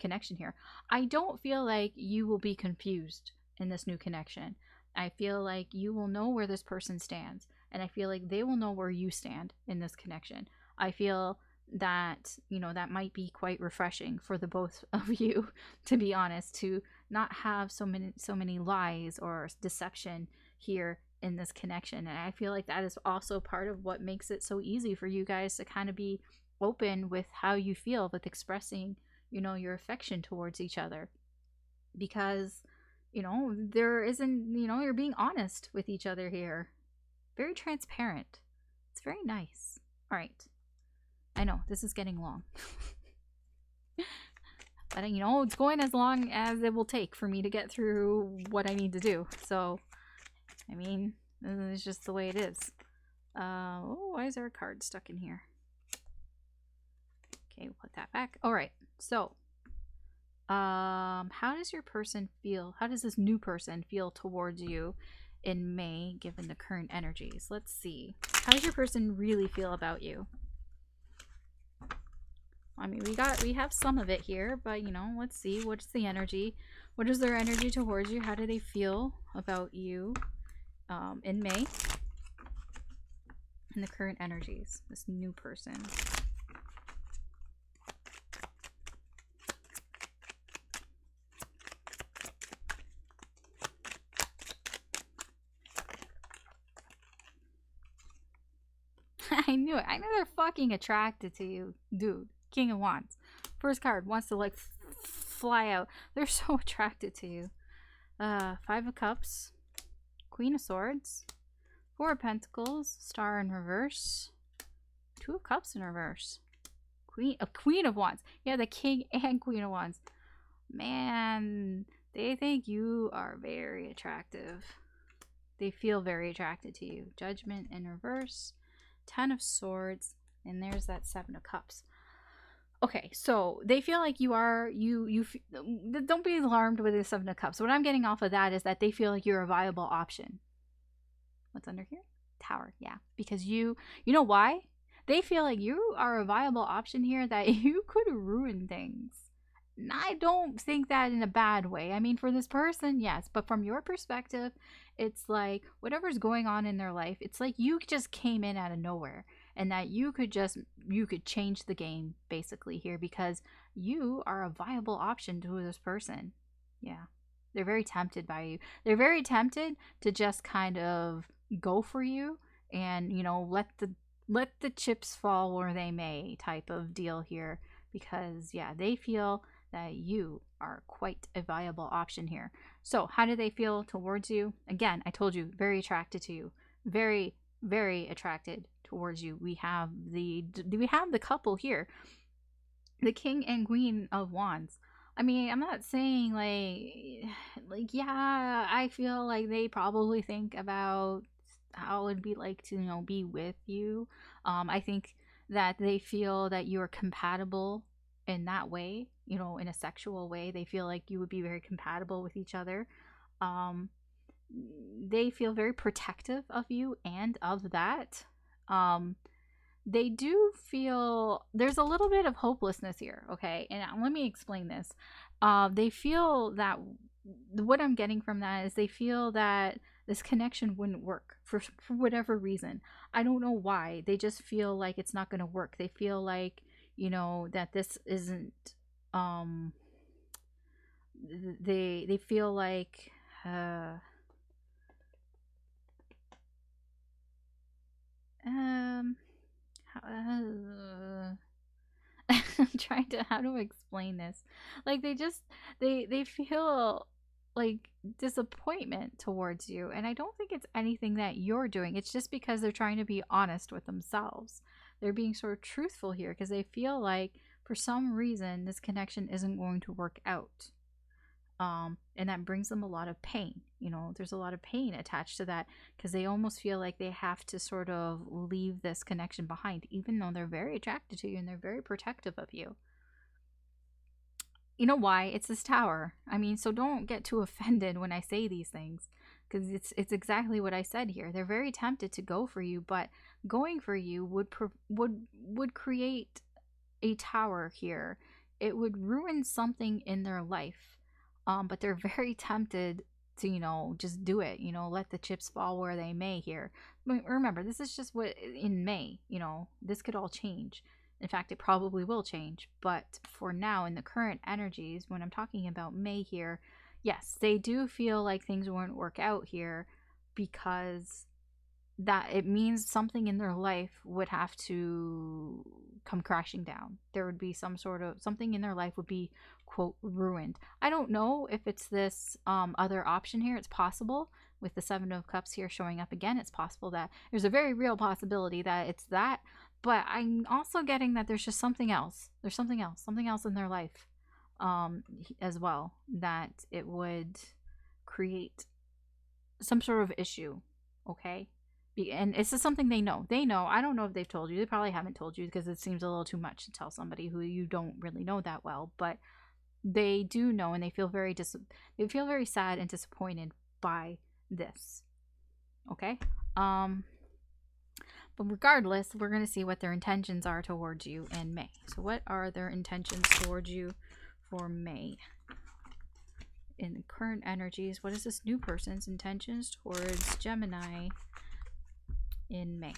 connection here. I don't feel like you will be confused in this new connection. I feel like you will know where this person stands. And I feel like they will know where you stand in this connection. I feel that, you know, that might be quite refreshing for the both of you, to be honest, to not have so many lies or deception here in this connection. And I feel like that is also part of what makes it so easy for you guys to kind of be open with how you feel, with expressing, you know, your affection towards each other. Because, you know, there isn't, you know, you're being honest with each other here. Very transparent. It's very nice. All right. I know this is getting long. But, you know, it's going as long as it will take for me to get through what I need to do. So, I mean, it's just the way it is. Oh, why is there a card stuck in here? Okay, we'll put that back. All right. So, how does your person feel? How does this new person feel towards you in May, given the current energies? Let's see. How does your person really feel about you? I mean, we have some of it here, but, you know, let's see. What's the energy? What is their energy towards you? How do they feel about you in May? And the current energies, this new person. I knew it. I know they're fucking attracted to you, dude. King of Wands. First card wants to like fly out. They're so attracted to you. 5 of Cups. Queen of Swords. 4 of Pentacles. Star in reverse. 2 of Cups in reverse. Queen of Wands. Yeah, the King and Queen of Wands. Man, they think you are very attractive. They feel very attracted to you. Judgment in reverse. 10 of Swords, and there's that 7 of Cups. Okay, so they feel like you are, don't be alarmed with the 7 of Cups. What I'm getting off of that is that they feel like you're a viable option. What's under here? Tower, yeah. Because you know why? They feel like you are a viable option here, that you could ruin things I don't think that in a bad way. I mean, for this person, yes, but from your perspective, it's like whatever's going on in their life, it's like you just came in out of nowhere and that you could change the game basically here because you are a viable option to this person. Yeah. They're very tempted by you. They're very tempted to just kind of go for you and, you know, let the chips fall where they may type of deal here because yeah, they feel that you are quite a viable option here. So, how do they feel towards you? Again, I told you, very attracted to you. Very, very attracted towards you. We have the couple here. The King and Queen of Wands. I mean, I'm not saying like yeah, I feel like they probably think about how it'd be like to, you know, be with you. I think that they feel that you're compatible in that way, you know, in a sexual way. They feel like you would be very compatible with each other. Um, they feel very protective of you and of that. Um, they do feel there's a little bit of hopelessness here, okay? And let me explain this. They feel that what I'm getting from that is they feel that this connection wouldn't work for whatever reason. I don't know why. They just feel like it's not going to work. They feel like, you know, that this isn't um they feel like um I'm trying to how to explain this. Like they just they feel like disappointment towards you, and I don't think it's anything that you're doing. It's just because they're trying to be honest with themselves. They're being sort of truthful here because they feel like for some reason this connection isn't going to work out. And that brings them a lot of pain. You know, there's a lot of pain attached to that because they almost feel like they have to sort of leave this connection behind, even though they're very attracted to you and they're very protective of you. You know why? It's this tower. I mean, so don't get too offended when I say these things because it's exactly what I said here. They're very tempted to go for you, but going for you would create a tower here. It would ruin something in their life. But they're very tempted to, you know, just do it, you know, let the chips fall where they may here. But remember, this is just what in May, you know, this could all change. In fact, it probably will change. But for now, in the current energies, when I'm talking about May here, yes, they do feel like things won't work out here because that it means something in their life would have to come crashing down. There would be some sort of something in their life would be quote ruined. I don't know if it's this other option here. It's possible with the Seven of Cups here showing up again. It's possible that there's a very real possibility that it's that, but I'm also getting that there's just something else. There's something else in their life as well that it would create some sort of issue. Okay, and it's just something they know. They know. I don't know if they've told you. They probably haven't told you because it seems a little too much to tell somebody who you don't really know that well. But they do know, and they feel they feel very sad and disappointed by this. Okay. But regardless, we're gonna see what their intentions are towards you in May. So, what are their intentions towards you for May? In the current energies, what is this new person's intentions towards Gemini in May?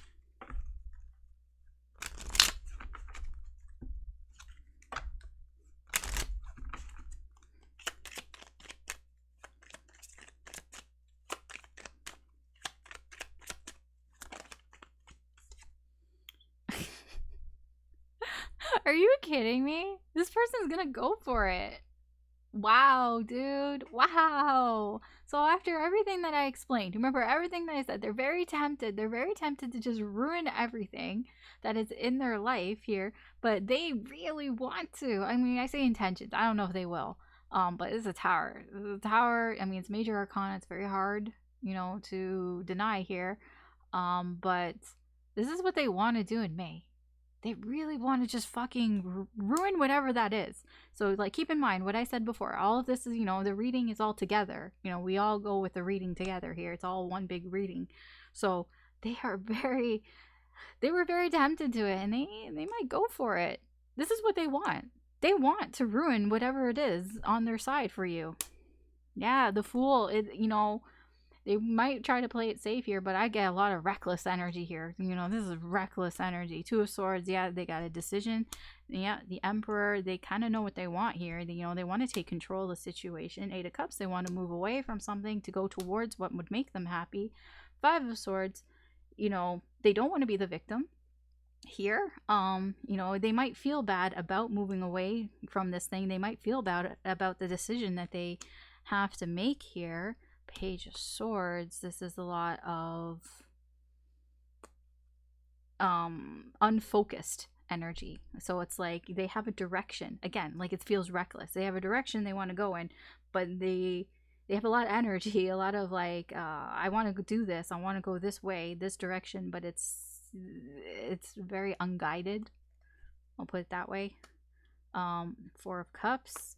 Are you kidding me? This person's gonna go for it. Wow, dude. Wow. So after everything that I explained, remember everything that I said, they're very tempted. They're very tempted to just ruin everything that is in their life here, but they really want to. I mean, I say intentions. I don't know if they will. But it's a tower. The tower, I mean, it's major arcana. It's very hard, you know, to deny here. But this is what they want to do in May. They really want to just fucking ruin whatever that is. So, like, keep in mind what I said before. All of this is, you know, the reading is all together. You know, we all go with the reading together here. It's all one big reading. So they were very tempted to it, and they might go for it. This is what they want. they want to ruin whatever it is on their side for you. Yeah, the Fool, you know, they might try to play it safe here, but I get a lot of reckless energy here. You know, this is reckless energy. Two of Swords, yeah, they got a decision. Yeah, the Emperor, they kind of know what they want here. They, you know, they want to take control of the situation. Eight of Cups, they want to move away from something to go towards what would make them happy. Five of Swords, you know, they don't want to be the victim here. You know, they might feel bad about moving away from this thing. They might feel bad about the decision that they have to make here. Page of Swords, this is a lot of unfocused energy. So it's like they have a direction. Again, like it feels reckless. They have a direction they want to go in, but they have a lot of energy, a lot of like, I want to do this, I want to go this way, this direction, but it's very unguided. I'll put it that way. Four of Cups.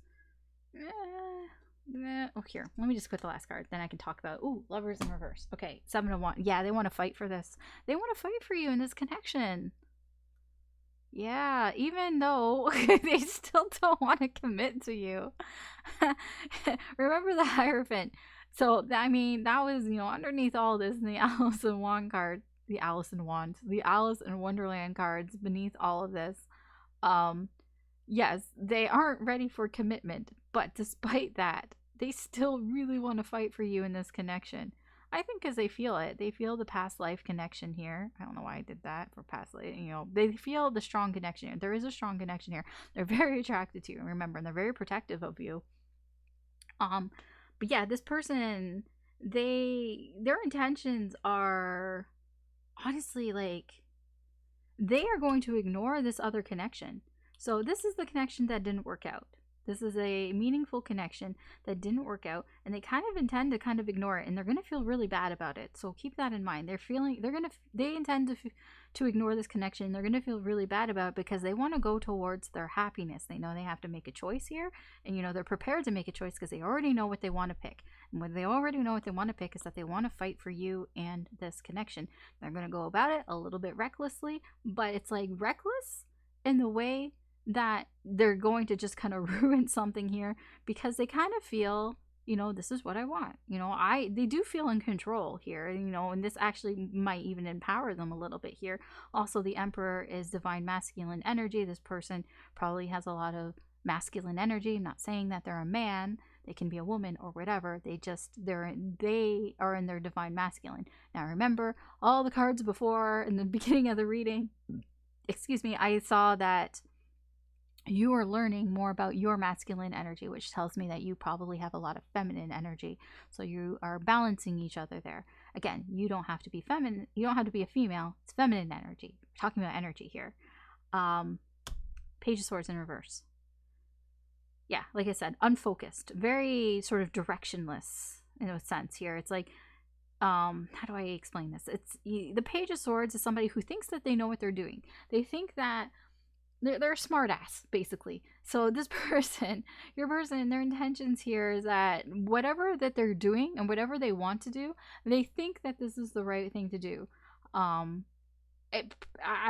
Oh, here, let me just put the last card, then I can talk about, ooh, Lovers in reverse. Okay, Seven of Wands. Yeah, they want to fight for this. They want to fight for you in this connection. Yeah, even though they still don't want to commit to you. Remember the Hierophant. So, I mean, that was, you know, underneath all this in the Alice in Wand card, the Alice in Wand, the Alice in Wonderland cards beneath all of this. Yes, they aren't ready for commitment, but despite that, they still really want to fight for you in this connection. I think because they feel it. They feel the past life connection here. I don't know why I did that for past life. You know, they feel the strong connection here. There is a strong connection here. They're very attracted to you, remember, and they're very protective of you. But yeah, this person, their intentions are honestly like, they are going to ignore this other connection. So this is the connection that didn't work out. This is a meaningful connection that didn't work out, and they kind of intend to kind of ignore it, and they're going to feel really bad about it. So keep that in mind. They intend to ignore this connection. They're going to feel really bad about it because they want to go towards their happiness. They know they have to make a choice here, and you know, they're prepared to make a choice because they already know what they want to pick. And when they already know what they want to pick is that they want to fight for you and this connection. They're going to go about it a little bit recklessly, but it's like reckless in the way that they're going to just kind of ruin something here because they kind of feel, you know, this is what I want. You know, they do feel in control here, you know, and this actually might even empower them a little bit here. Also, the Emperor is divine masculine energy. This person probably has a lot of masculine energy. I'm not saying that they're a man. They can be a woman or whatever. They are in their divine masculine. Now remember, all the cards before in the beginning of the reading, excuse me, I saw that you are learning more about your masculine energy, which tells me that you probably have a lot of feminine energy. So you are balancing each other there. Again, you don't have to be feminine. You don't have to be a female. It's feminine energy. We're talking about energy here. Page of Swords in reverse. Yeah, like I said, unfocused, very sort of directionless in a sense here. It's like, how do I explain this? It's the Page of Swords is somebody who thinks that they know what they're doing. They think that they're a smart ass, basically. So this person, your person, their intentions here is that whatever that they're doing and whatever they want to do, they think that this is the right thing to do. I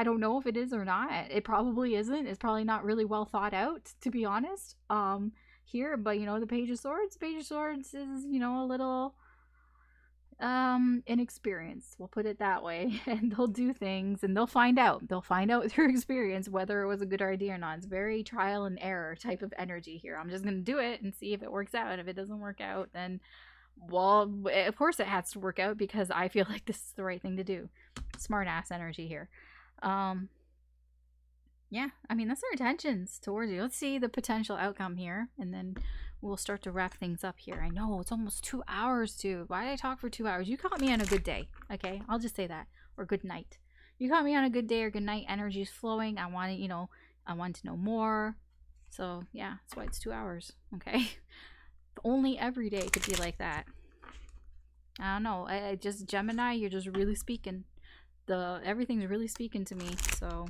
don't know if it is or not. It probably isn't. It's probably not really well thought out, to be honest, here. But, you know, the Page of Swords is, you know, a little inexperienced, we'll put it that way, and they'll do things and they'll find out through experience whether it was a good idea or not. It's very trial and error type of energy here. I'm just gonna do it and see if it works out. If it doesn't work out, then, well, of course it has to work out because I feel like this is the right thing to do. Smart ass energy here. Yeah, I mean, that's their intentions towards you. Let's see the potential outcome here, and then we'll start to wrap things up here. I know, it's almost 2 hours, too. Why did I talk for 2 hours? You caught me on a good day, okay? I'll just say that. Or good night. You caught me on a good day or good night. Energy's flowing. I want to know more. So, yeah, that's why it's 2 hours, okay? If only every day could be like that. I don't know. I just, Gemini, you're just really speaking. Everything's really speaking to me, so...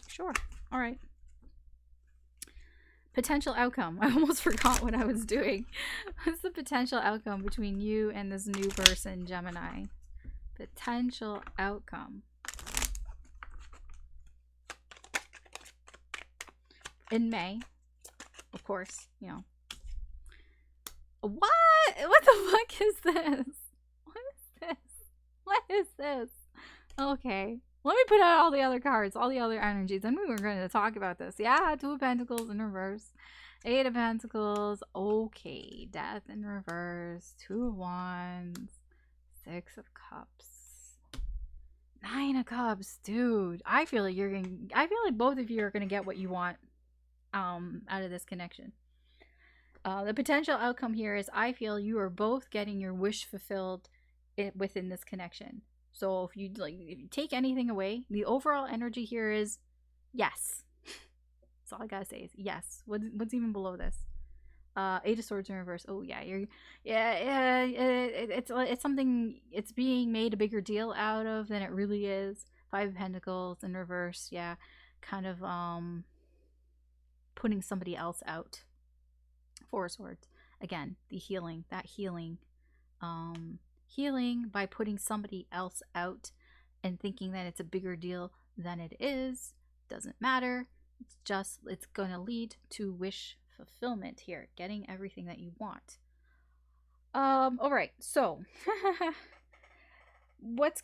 Sure. All right. Potential outcome. I almost forgot what I was doing. What's the potential outcome between you and this new person, Gemini? Potential outcome. in May, of course, you know. What the fuck is this? What is this? What is this? Okay, let me put out all the other cards, all the other energies, and we were going to talk about this. Yeah, Two of Pentacles in reverse, Eight of Pentacles, okay, Death in reverse, Two of Wands, Six of Cups, Nine of Cups. Dude, I feel like both of you are gonna get what you want out of this connection. The potential outcome here is I feel you are both getting your wish fulfilled within this connection. So if you take anything away, the overall energy here is yes. That's all I gotta say is yes. What's even below this? Eight of Swords in reverse. Oh yeah, it's something, it's being made a bigger deal out of than it really is. Five of Pentacles in reverse. Yeah, kind of putting somebody else out. Four of Swords. Again, the healing, that healing by putting somebody else out and thinking that it's a bigger deal than it is. Doesn't matter. It's gonna lead to wish fulfillment here, getting everything that you want. All right, so it's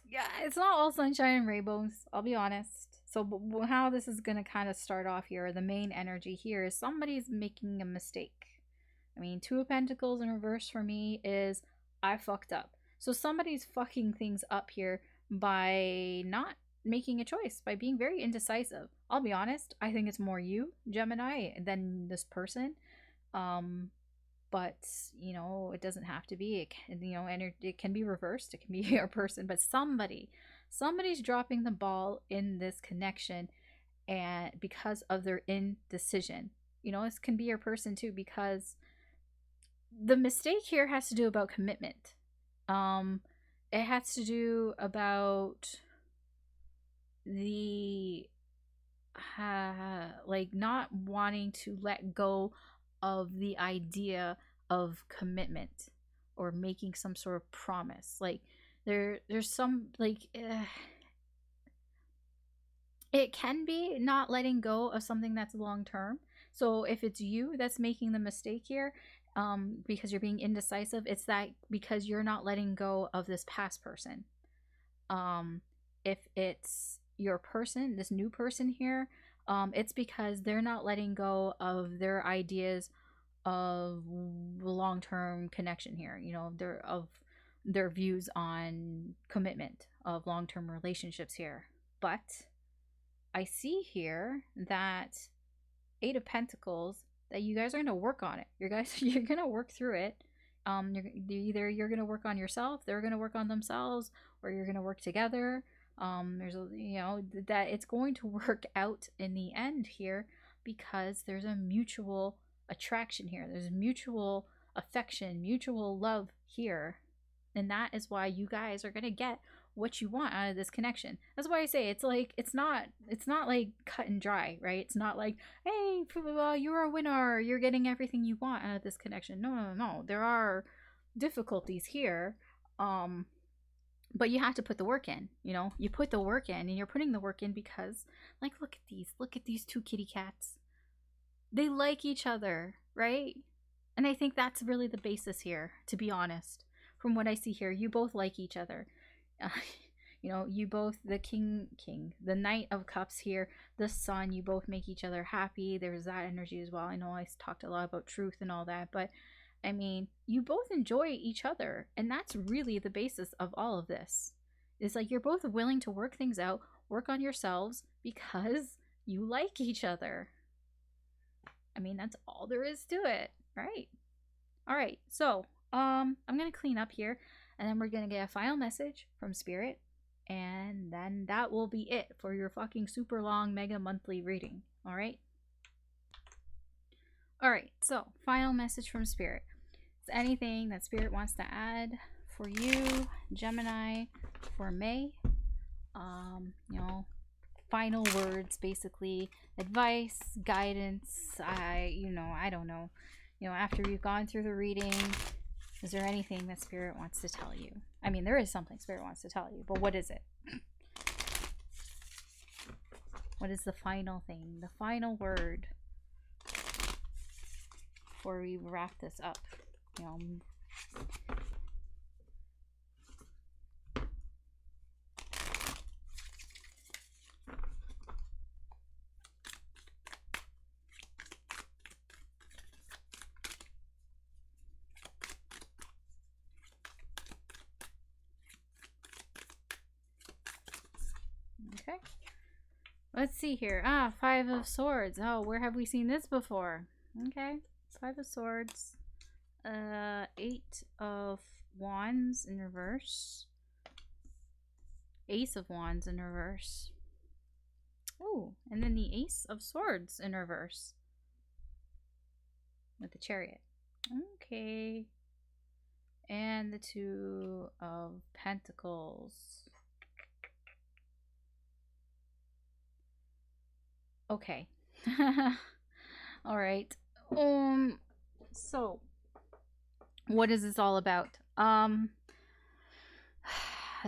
not all sunshine and rainbows, I'll be honest. So how this is gonna kind of start off here, the main energy here is somebody's making a mistake. I mean, Two of Pentacles in reverse for me is I fucked up. So somebody's fucking things up here by not making a choice, by being very indecisive. I'll be honest, I think it's more you, Gemini, than this person. But you know, it doesn't have to be. It can, you know, and it can be reversed. It can be your person, but somebody's dropping the ball in this connection, and because of their indecision. You know, this can be your person too, because the mistake here has to do about commitment. It has to do about the like not wanting to let go of the idea of commitment or making some sort of promise. Like there's some like it can be not letting go of something that's long term. So if it's you that's making the mistake here, because you're being indecisive, it's that because you're not letting go of this past person. If it's your person, this new person here, it's because they're not letting go of their ideas of long-term connection here. You know, their views on commitment of long-term relationships here. But I see here that Eight of Pentacles, that you guys are going to work on it. You're going to work through it. Either you're going to work on yourself, they're going to work on themselves, or you're going to work together. There's a, you know, that it's going to work out in the end here, because there's a mutual attraction here. There's mutual affection, mutual love here. And that is why you guys are going to get what you want out of this connection. That's why I say it's like it's not like cut and dry, right? It's not like, hey, you're a winner, you're getting everything you want out of this connection. No. There are difficulties here. But you have to put the work in. You know, you put the work in, and you're putting the work in because, like, look at these two kitty cats. They like each other, right? And I think that's really the basis here, to be honest. From what I see here, you both like each other. You know, you both, the king, the Knight of Cups here, the Sun, you both make each other happy. There's that energy as well. I know I talked a lot about truth and all that, but I mean, you both enjoy each other, and that's really the basis of all of this. It's like you're both willing to work things out, work on yourselves, because you like each other. I mean, that's all there is to it, right? All right, so I'm gonna clean up here, and then we're gonna get a final message from Spirit, and then that will be it for your fucking super long mega monthly reading. All right. All right, so final message from Spirit. Is anything that Spirit wants to add for you, Gemini, for May? You know, final words, basically, advice, guidance. I don't know. You know, after you've gone through the reading, is there anything that Spirit wants to tell you? I mean, there is something Spirit wants to tell you, but what is it? What is the final thing? The final word? before we wrap this up. You know, okay. Let's see here. Ah, Five of Swords. Oh, where have we seen this before? Okay. Five of Swords. Eight of Wands in reverse. Ace of Wands in reverse. Oh, and then the Ace of Swords in reverse. With the Chariot. Okay. And the Two of Pentacles. Okay. All right. So what is this all about?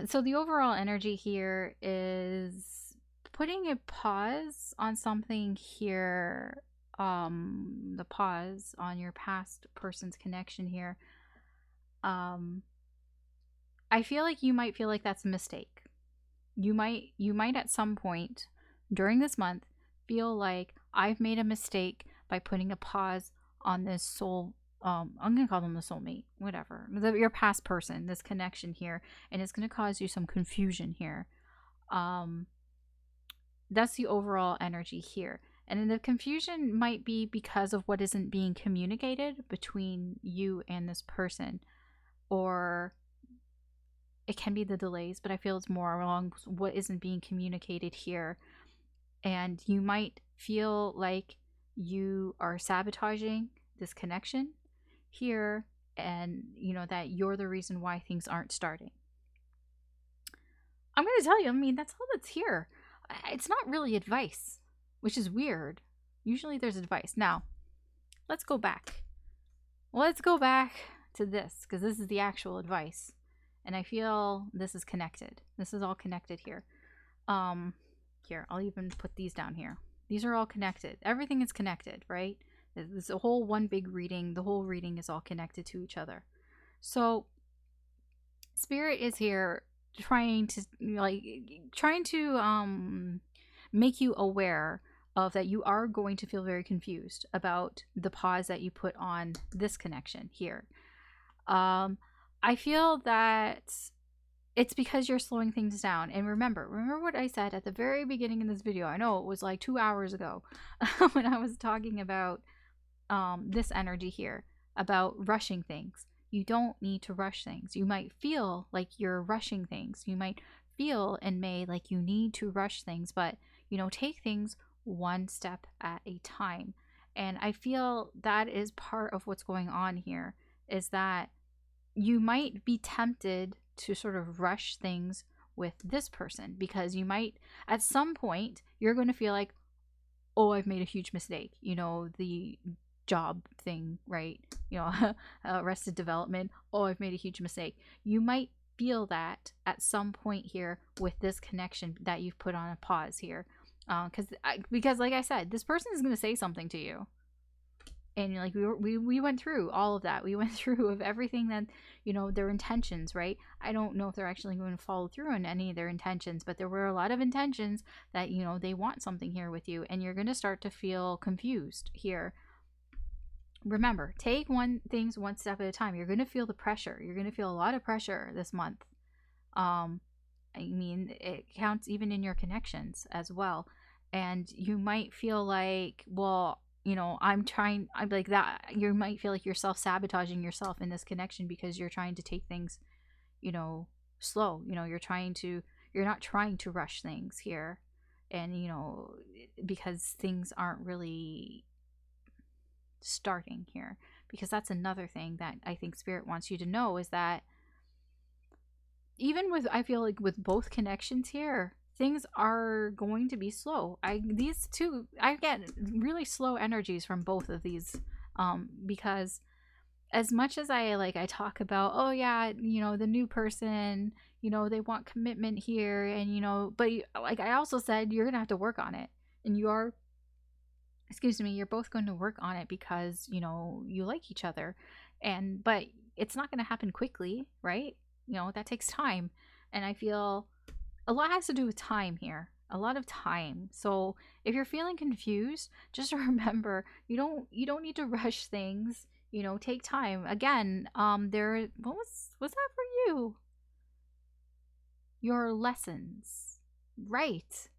So the overall energy here is putting a pause on something here. The pause on your past person's connection here. I feel like you might feel like that's a mistake. You might at some point during this month feel like I've made a mistake by putting a pause on this soul. I'm gonna call them the soulmate, whatever, your past person, this connection here, and it's gonna cause you some confusion here. That's the overall energy here, and the confusion might be because of what isn't being communicated between you and this person, or it can be the delays, but I feel it's more along what isn't being communicated here. And you might feel like you are sabotaging this connection here, and you know that you're the reason why things aren't starting. I'm going to tell you, I mean, that's all that's here. It's not really advice, which is weird. Usually there's advice. Now, let's go back. Let's go back to this, because this is the actual advice. And I feel this is connected. This is all connected here. Here, I'll even put these down here. These are all connected. Everything is connected, right? It's a whole one big reading. The whole reading is all connected to each other. So Spirit is here trying to make you aware of that you are going to feel very confused about the pause that you put on this connection here. I feel that it's because you're slowing things down. And remember what I said at the very beginning of this video. I know it was like 2 hours ago when I was talking about this energy here, about rushing things. You don't need to rush things. You might feel like you're rushing things. You might feel in May like you need to rush things, but you know, take things one step at a time. And I feel that is part of what's going on here, is that you might be tempted to sort of rush things with this person, because you might at some point you're going to feel like, oh, I've made a huge mistake, you know, the job thing, right? You know, Arrested Development, oh, I've made a huge mistake. You might feel that at some point here with this connection that you've put on a pause here, because like I said, this person is going to say something to you. And like we went through all of that. We went through of everything that, you know, their intentions, right? I don't know if they're actually going to follow through on any of their intentions, but there were a lot of intentions that, you know, they want something here with you, and you're going to start to feel confused here. Remember, take things one step at a time. You're going to feel the pressure. You're going to feel a lot of pressure this month. I mean, it counts even in your connections as well. And you might feel like, well, you know, I'm like that. You might feel like you're self-sabotaging yourself in this connection because you're trying to take things, you know, slow. You know, you're not trying to rush things here. And, you know, because things aren't really starting here. Because that's another thing that I think Spirit wants you to know, is that even with, I feel like with both connections here, things are going to be slow. I get really slow energies from both of these, because as much as I talk about, oh yeah, you know, the new person, you know, they want commitment here, and you know, but like I also said, you're gonna have to work on it, and you are excuse me, you're both going to work on it because, you know, you like each other. But it's not going to happen quickly, right? You know, that takes time. And I feel a lot has to do with time here. A lot of time. So if you're feeling confused, just remember you don't need to rush things. You know, take time. Again, there what was that for you? Your lessons. Right.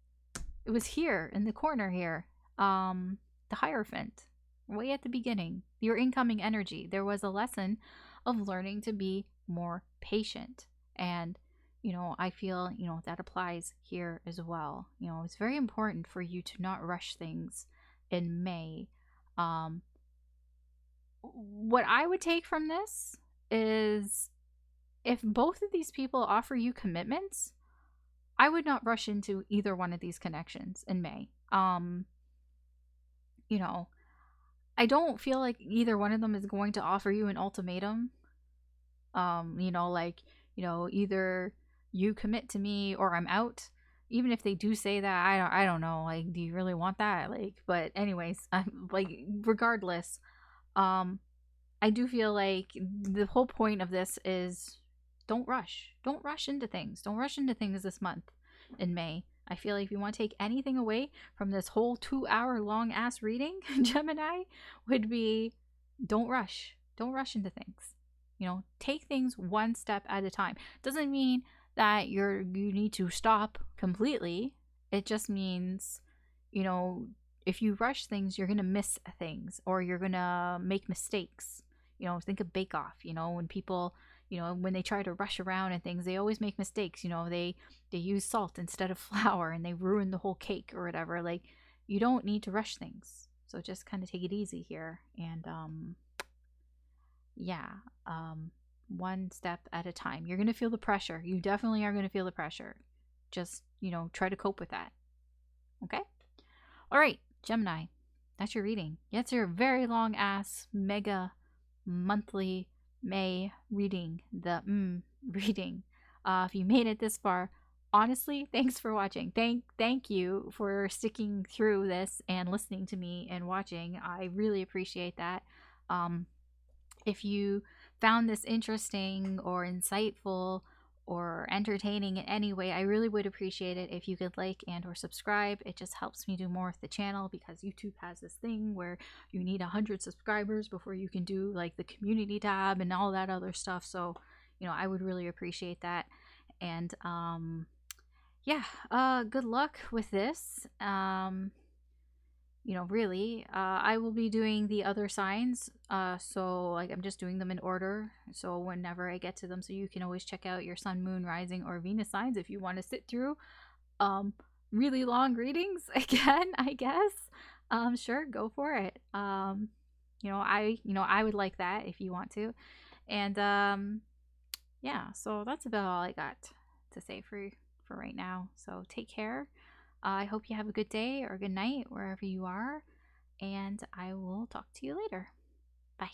It was here in the corner here. The Hierophant. Way at the beginning. Your incoming energy. There was a lesson of learning to be more patient. And, you know, I feel, you know, that applies here as well. You know, it's very important for you to not rush things in May. Um, what I would take from this is if both of these people offer you commitments, I would not rush into either one of these connections in May. You know, I don't feel like either one of them is going to offer you an ultimatum. You know, like, you know, either you commit to me or I'm out. Even if they do say that, I don't know. Like, do you really want that? Like, but anyways, I'm like, regardless, I do feel like the whole point of this is don't rush. Don't rush into things. Don't rush into things this month in May. I feel like if you want to take anything away from this whole 2 hour long ass reading, Gemini, would be don't rush. Don't rush into things. You know, take things one step at a time. Doesn't mean that you need to stop completely. It just means, you know, if you rush things, you're gonna miss things or you're gonna make mistakes. You know, think of Bake Off. You know, when people, you know, when they try to rush around and things, they always make mistakes. You know, they use salt instead of flour and they ruin the whole cake or whatever. Like, you don't need to rush things. So just kind of take it easy here. And yeah, one step at a time. You're going to feel the pressure. You definitely are going to feel the pressure. Just, you know, try to cope with that. Okay? All right, Gemini. That's your reading. That's your very long ass mega monthly May reading. The reading. If you made it this far, honestly, thanks for watching. Thank you for sticking through this and listening to me and watching. I really appreciate that. If you found this interesting or insightful or entertaining in any way, I really would appreciate it if you could like and or subscribe. It just helps me do more with the channel because YouTube has this thing where you need 100 subscribers before you can do like the community tab and all that other stuff. So, you know, I would really appreciate that. And yeah, good luck with this. You know, really, I will be doing the other signs. So like I'm just doing them in order. So whenever I get to them, so you can always check out your sun, moon, rising, or Venus signs if you want to sit through really long readings again, I guess. Sure, go for it. I would like that if you want to. And yeah, so that's about all I got to say for right now. So take care. I hope you have a good day or good night wherever you are, and I will talk to you later. Bye.